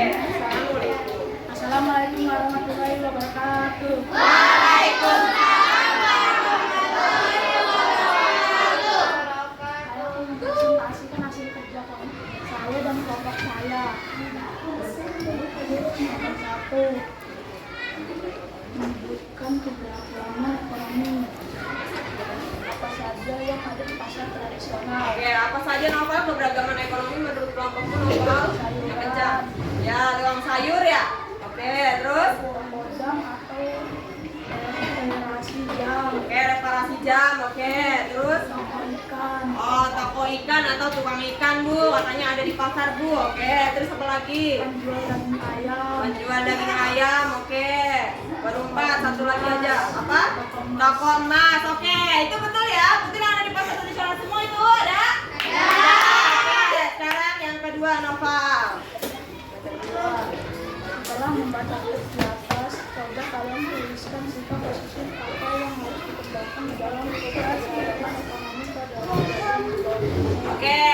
S1: mulai.
S3: Assalamualaikum warahmatullahi wabarakatuh.
S1: Waalaikumsalam.
S3: Presentasikan hasil kerja saya dan kelompok saya. Nomor 1, menyebutkan keberagaman ekonomi. Apa saja yang ada di pasar tradisional?
S1: Oke, apa saja Novel keberagaman ekonomi menurut kelompokmu Novel? Yang kencang. Ya, tukang sayur ya. Oke, terus?
S3: Kodam atau reparasi jam.
S1: Oke, reparasi jam. Oke, terus?
S3: Toko ikan.
S1: Oh, toko ikan atau tukang ikan Bu, katanya ada di pasar Bu. Oke, terus apa lagi?
S3: Penjual daging ayam.
S1: Penjual daging ayam. Oke, baru 4, satu lagi aja. Apa? Toko emas. Oke, itu betul ya? Betul yang ada di pasar tradisional semua itu ada? Ada. Oke, sekarang yang kedua Noval.
S3: Setelah membaca tips di atas, coba kalian tuliskan sikap positif apa yang harus dikembangkan di dalam keberagaman ekonomi pada
S1: Oke,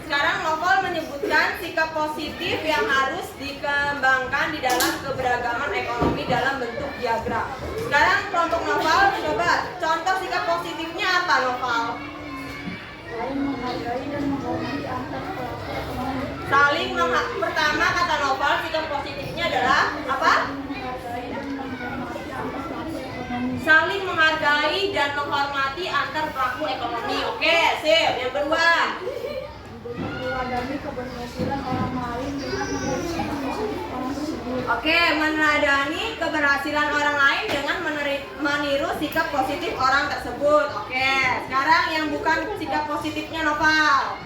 S1: sekarang Novel menyebutkan sikap positif yang harus dikembangkan di dalam keberagaman ekonomi dalam bentuk diagram. Sekarang kelompok Novel, coba contoh sikap positifnya apa Novel?
S3: saling menghargai dan menghormati antar pelaku ekonomi.
S1: Pertama kata Novel, sikap positifnya adalah apa?
S3: Menghargai dan menghormati antar pelaku ekonomi.
S1: Saling menghargai dan menghormati antar pelaku ekonomi. Oke, sip. Yang kedua.
S3: Meneladani keberhasilan orang lain dengan menurut sikap positif orang tersebut.
S1: Oke, meneladani keberhasilan orang lain dengan meniru sikap positif orang tersebut. Oke, sekarang yang bukan sikap positifnya Noval.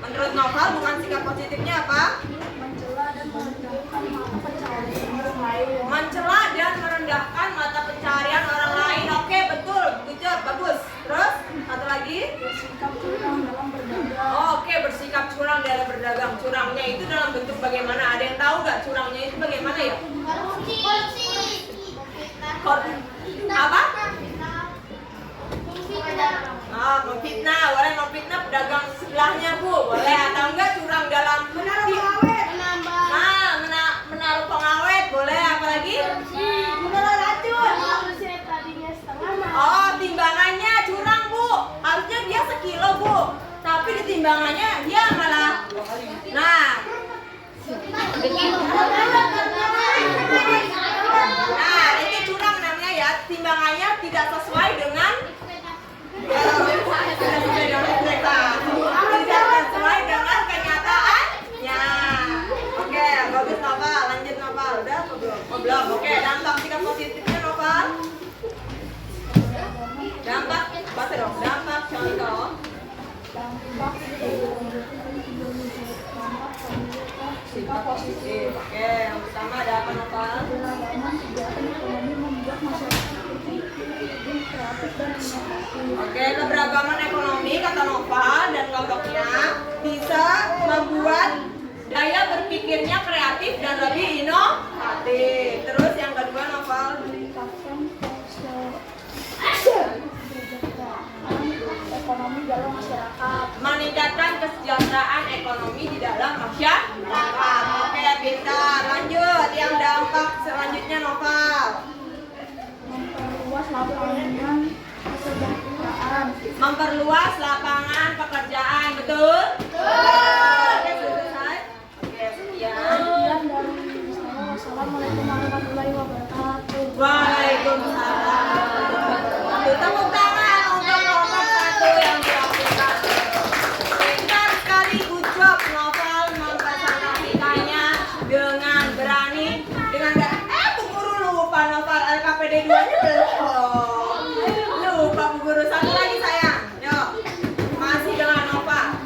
S1: Menurut Noval bukan sikap positifnya apa?
S3: Mencela dan merendahkan mata pencaharian orang lain.
S1: Mencela dan merendahkan mata pencaharian orang lain. Oke, betul. Good job, bagus. Terus, satu lagi.
S3: Bersikap curang dalam berdagang.
S1: Oke, bersikap curang dalam berdagang. Curangnya itu dalam bentuk bagaimana? Ada yang tahu nggak curangnya itu bagaimana ya? Apa? Memfitnah. Boleh memfitnah pedagang sebelahnya Bu. Boleh atau enggak curang dalam menaruh pengawet. Boleh apa lagi? Menaruh racun. Oh, timbangannya curang Bu. Harusnya dia sekilo Bu. Tapi di timbangannya dia malah. Nah, itu curang namanya ya. Timbangannya tidak sesuai dengan kenyataannya. Oke, bagus Noval. Lanjut Noval. Udah belum? Oke, dampak sikap positifnya Noval. Dampak, baca dong. Dampak contoh. Sikap positif. Oke, yang pertama ada apa Noval?
S3: Keragaman kegiatan ekonomi membuat masyarakat lebih kreatif dan inovatif.
S1: Oke, keberagaman ekonomi kata Noval dan kelompoknya bisa membuat daya berpikirnya kreatif dan lebih inovatif. Terus yang kedua Noval,
S3: Meningkatkan ekonomi dalam masyarakat.
S1: meningkatkan kesejahteraan ekonomi di dalam masyarakat. Oke, pintar. Lanjut, yang dampak selanjutnya Noval.
S3: Memperluas lapangan kesejahteraan.
S1: Memperluas lapangan pekerjaan, betul? Betul.
S3: Assalamualaikum warahmatullahi wabarakatuh.
S1: Waalaikumsalam. Tepuk tangan untuk nomor 1 yang dilakukan. Pintar sekali, good job Noval mempresentasikannya dengan berani, dengan Bu Guru lupa Noval LKPD 2-nya belum. Lupa Bu Guru, satu lagi sayang. Yuk, masih dengan Nova.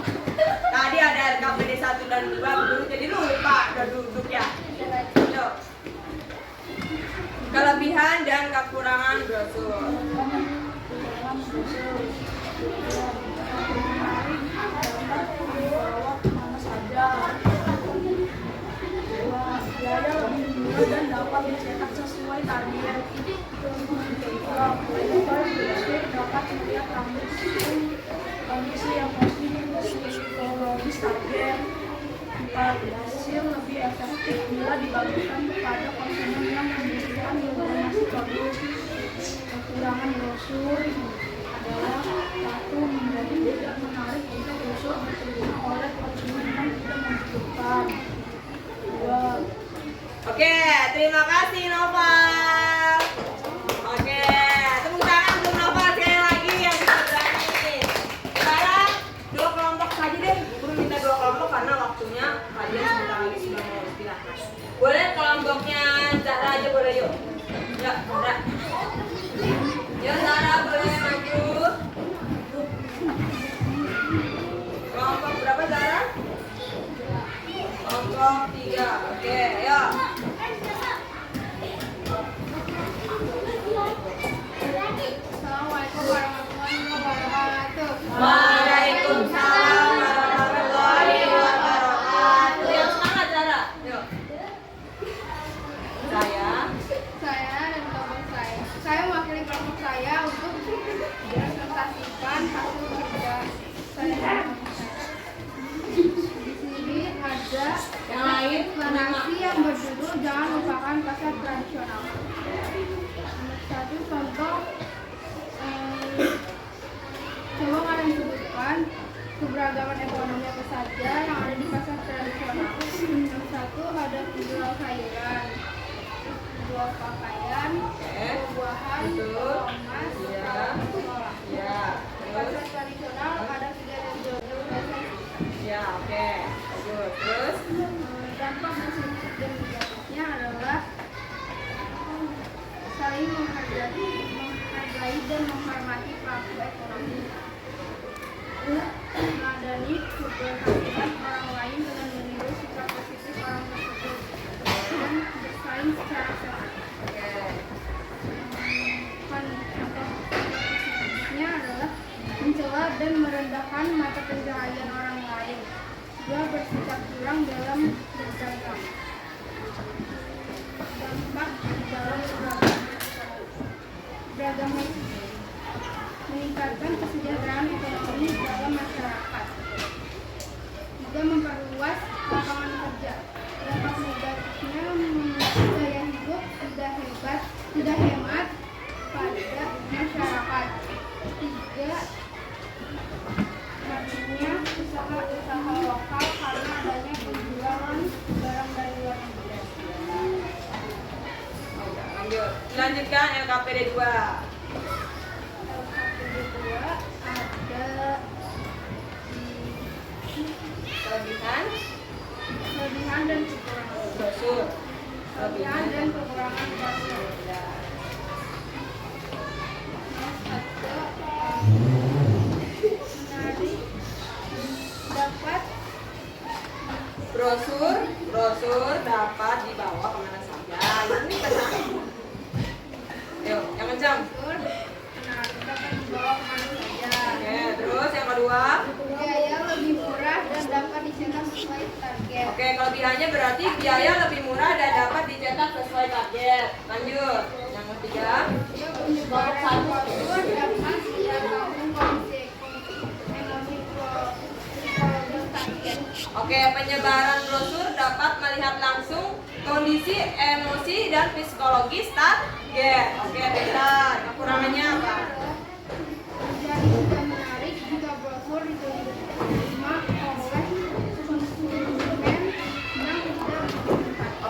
S1: Tadi ada LKPD 1 dan 2, Bu Guru jadi lupa, udah duduk ya. Yuk. Kelebihan dan kekurangan brosur.
S3: Biaya lebih murah dan dapat dicetak sesuai target. Dapat melihat kondisi yang positif psikologis target. Hasil lebih efektif bila dibagikan kepada konsumen yang membutuhkan informasi produk. Kekurangan brosur adalah satu, menjadi tidak menarik untuk brosur diterima oleh konsumen yang tidak membutuhkan. Dua,
S1: Oke, terima kasih Noval. Oke, tepuk tangan untuk Noval sekali lagi yang bisa berani. Sekarang 2 kelompok saja deh. Guru minta 2 kelompok karena waktunya kalian sebentar lagi sudah mau istirahat. Boleh kelompoknya Zahra aja boleh yuk. Ya, Zahra. Yuk Zahra boleh maju. Kelompok berapa Zahra? Kelompok 3. Oke, yuk.
S3: Assalamualaikum warahmatullahi wabarakatuh.
S1: Waalaikumsalam warahmatullahi wabarakatuh. Yang semangat Zara. Yuk.
S3: Saya dan kelompok saya. Saya mewakili kelompok saya untuk presentasikan hasil kerja saya dan kelompok saya. Di sini ada
S1: Yang lain
S3: deklarasi yang berjudul Jangan Lupakan Pasar Tradisional. Nomor 1 contoh coba kalian sebutkan keberagaman ekonomi apa saja yang ada di pasar tradisional. Yang 1 ada penjual sayuran, penjual pakaian, buah-buahan,
S1: Betul.
S3: emas,
S1: Iya.
S3: sekolah.
S1: Ya.
S3: Di pasar
S1: Terus.
S3: tradisional ada kegiatan jual beli.
S1: Ya, oke. Bagus. Terus.
S3: Dampak positif dan negatifnya adalah saling menghargai dan menghormati pelaku ekonomi, meladani keberhasilan orang lain dengan meniru sikap positif orang tersebut, dan bersaing secara sehat.
S1: Oke.
S3: Contoh positifnya adalah mencela dan merendahkan mata pencaharian orang lain, juga bersikap curang dalam berdagang. Dampak dalam beragam meningkatkan kesejahteraan ekonomi dalam masyarakat, juga memperluas lapangan kerja. Dampak negatifnya membuat gaya hidup tidak hemat pada masyarakat. 3, artinya usaha lokal karena adanya penjualan barang dari luar negeri.
S1: Oke, lanjut. Dilanjutkan LKPD 2.
S3: LKPD 2 ada kelebihan dan kekurangan.
S1: Brosur.
S3: Kelebihan dan kekurangan brosur. Menarik dapat
S1: Brosur dapat dibawa kemana saja. Ini pesan. Yuk, yang kencang.
S3: menarik dapat dibawa kemana saja.
S1: Oke, terus yang kedua.
S3: Biaya lebih murah dan dapat dicetak sesuai target.
S1: Oke, kelebihannya berarti biaya lebih murah dan dapat dicetak sesuai target. Lanjut. Yang ketiga.
S3: Penyebaran brosur dapat tergabung kondisi emosi psikologis target.
S1: Oke, penyebaran brosur dapat melihat langsung kondisi emosi dan psikologis target. Oke, Peter. Kekurangannya apa?
S3: Menjadi tidak menarik jika brosur diterima oleh konsumen yang tidak bermanfaat.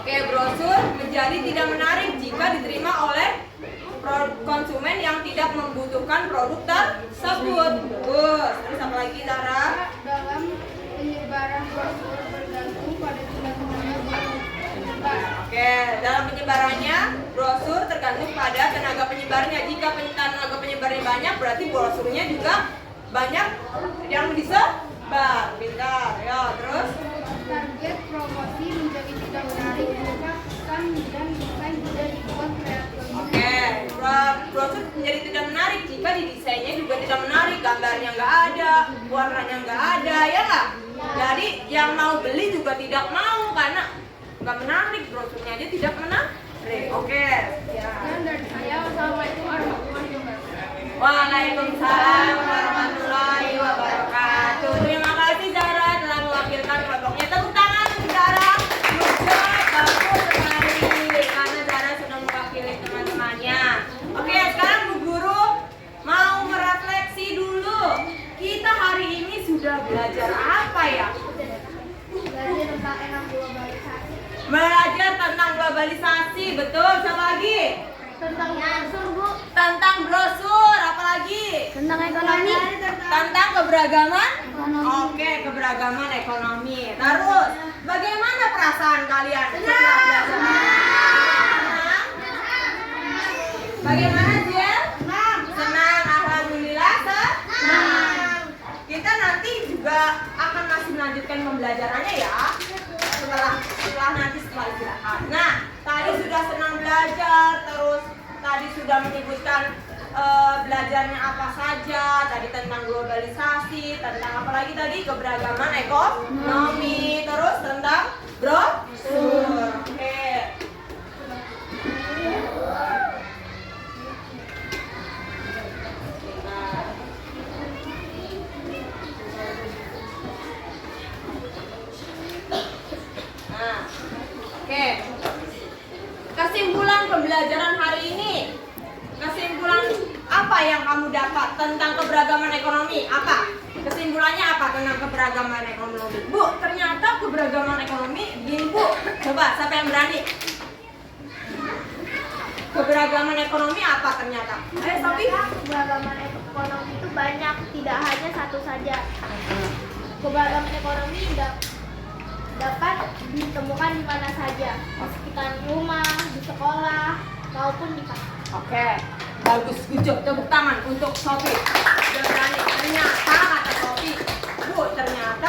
S1: Oke, brosur menjadi tidak menarik jika diterima oleh konsumen yang tidak membutuhkan produk tersebut. Bagus. Terus apa lagi, Zara?
S3: Dalam penyebaran brosur bergantung pada tindak tenaga penyebar.
S1: Oke, dalam penyebarannya brosur tergantung pada tenaga penyebarnya. Jika tenaga penyebarnya banyak, berarti brosurnya juga banyak yang disebar. Pintar. Ya, terus
S3: Target promosi menjadi tidak menarik jika pesan dan desain tidak dibuat kreatif.
S1: oke, brosur menjadi tidak menarik jika di desainnya juga tidak menarik, gambarnya nggak ada, warnanya nggak ada, ya nggak? Jadi yang mau beli juga tidak mau karena nggak menarik, brosurnya aja tidak menarik. Oke, ya.
S3: Dan dari saya, wassalamualaikum warahmatullahi wabarakatuh.
S1: Waalaikumsalam warahmatullahi wabarakatuh. Terima kasih Zara telah mewakilkan kelompoknya. Tepuk tangan untuk Zara. Good job, bagus sekali karena Zara sudah mewakili teman-temannya. Oke, sekarang Bu Guru mau merefleksi dulu. Kita hari ini sudah belajar apa ya?
S3: Belajar tentang enam globalisasi.
S1: Belajar tentang globalisasi, betul. Siapa lagi?
S3: Tentang brosur, Bu.
S1: Tentang brosur, apalagi?
S3: Tentang ekonomi.
S1: Tentang keberagaman?
S3: Ekonomi.
S1: Oke, keberagaman ekonomi. Terus, bagaimana perasaan kalian setelah belajar? Senang? Bagaimana, Jiel? Senang, alhamdulillah. Senang. Kita nanti juga akan masih melanjutkan pembelajarannya ya. Setelah istirahat. Nah, tadi sudah senang belajar, terus tadi sudah menyebutkan belajarnya apa saja, tadi tentang globalisasi, tentang apa lagi tadi, keberagaman ekonomi, terus tentang brosur. Oke. Nah, oke. Kesimpulan pembelajaran hari ini. Kesimpulan apa yang kamu dapat tentang keberagaman ekonomi? Apa? Kesimpulannya apa tentang keberagaman ekonomi? Bu, ternyata keberagaman ekonomi gini Bu. Coba, siapa yang berani? Keberagaman ekonomi apa ternyata? Ayo, Sofi.
S2: Keberagaman ekonomi itu banyak, tidak hanya satu saja. Keberagaman ekonomi dapat ditemukan di mana saja, di sekitar rumah, di sekolah, maupun di pasar.
S1: Oke, bagus, good job. Tepuk tangan untuk Sofi. Sudah berani. Ternyata kata Sofi, Bu, ternyata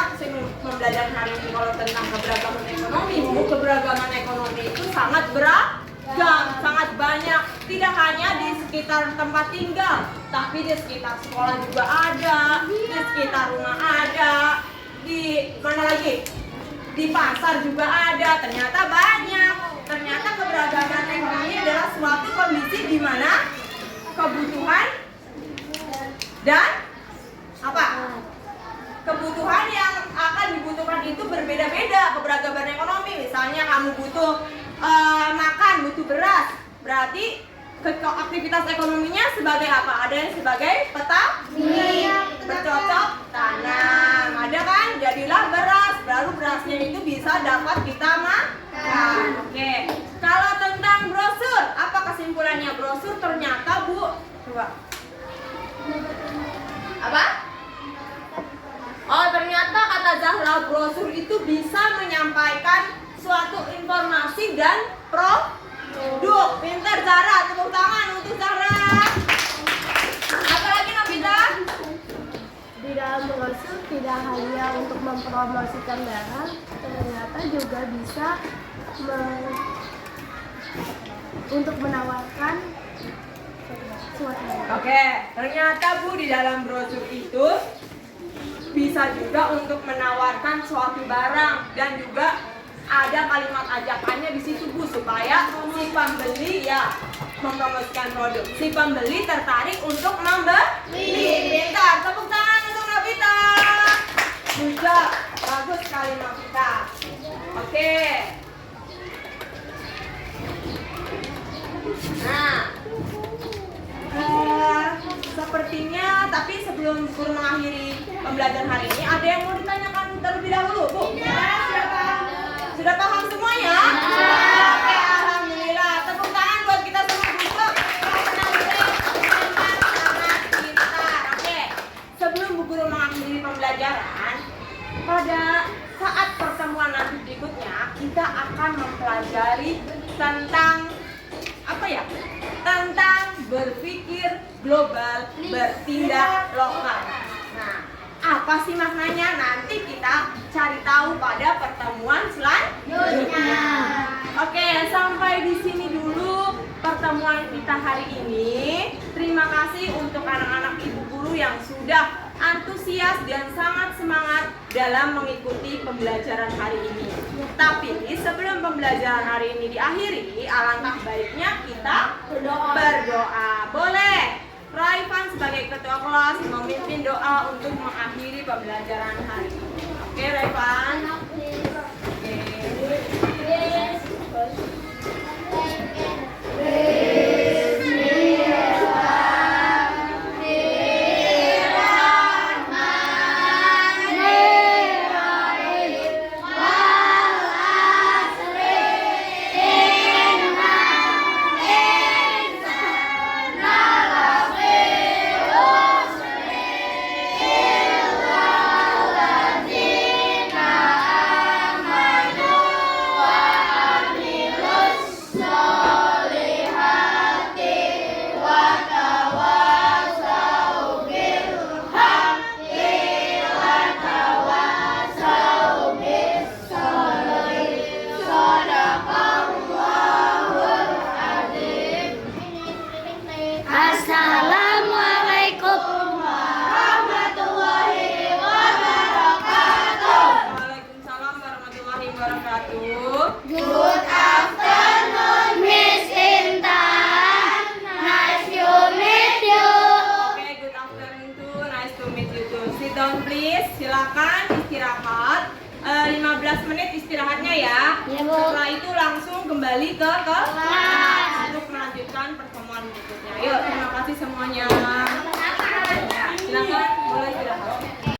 S1: pembelajaran hari ini kalau tentang keberagaman ekonomi, Bu, keberagaman ekonomi itu sangat beragam, sangat banyak. Tidak hanya di sekitar tempat tinggal, tapi di sekitar sekolah juga ada, di sekitar rumah ada, di mana lagi? Di pasar juga ada. Ternyata banyak. Ternyata keberagaman ekonomi adalah suatu kondisi di mana kebutuhan dan apa? Kebutuhan yang akan dibutuhkan itu berbeda-beda. Keberagaman ekonomi, misalnya kamu butuh makan, butuh beras, berarti aktivitas ekonominya sebagai apa? Ada yang sebagai petani, bercocok tanam, ada kan? Jadilah beras, baru berasnya itu bisa dapat kita makan. Oke. Kalau tentang brosur, apa kesimpulannya brosur? Ternyata Bu, coba. Apa? Oh, ternyata kata Zahra brosur itu bisa menyampaikan suatu informasi dan produk. Pintar Zahra, tepuk tangan untuk Zahra. Apa lagi Nabila?
S2: Di dalam brosur tidak hanya untuk mempromosikan barang, ternyata juga bisa untuk menawarkan suatu barang.
S1: Oke, ternyata Bu di dalam brosur itu bisa juga untuk menawarkan suatu barang dan juga ada kalimat ajakannya di situ Bu supaya si pembeli ya mempromosikan produk. Si pembeli tertarik untuk membeli. Pintar, tepuk tangan untuk Nabita. Juga bagus sekali Nabita. Oke. Nah, sepertinya tapi sebelum guru mengakhiri pembelajaran hari ini ada yang mau ditanyakan terlebih dahulu Bu? Sudah paham semuanya? Oke, alhamdulillah. mempelajari tentang apa ya? Tentang berpikir global, bertindak lokal. Nah, apa sih maknanya? Nanti kita cari tahu pada pertemuan selanjutnya. Oke, sampai di sini dulu pertemuan kita hari ini. Terima kasih untuk anak-anak ibu guru yang sudah antusias dan sangat semangat dalam mengikuti pembelajaran hari ini. Tapi sebelum pembelajaran hari ini diakhiri, alangkah baiknya kita berdoa. Boleh Raifan sebagai ketua kelas memimpin doa untuk mengakhiri pembelajaran hari ini. Oke, Raifan. Oke.
S2: Assalamualaikum warahmatullahi wabarakatuh.
S1: Waalaikumsalam warahmatullahi wabarakatuh.
S2: Good afternoon, Miss Intan. Nice to meet you.
S1: Oke, good afternoon too. Nice to meet you too. Sit down please. Silakan istirahat. 15 menit istirahatnya ya.
S2: Ya, Bu.
S1: Setelah itu langsung kembali ke kelas untuk melanjutkan pertemuan berikutnya. Yuk, terima kasih semuanya. Ya, silakan boleh istirahat.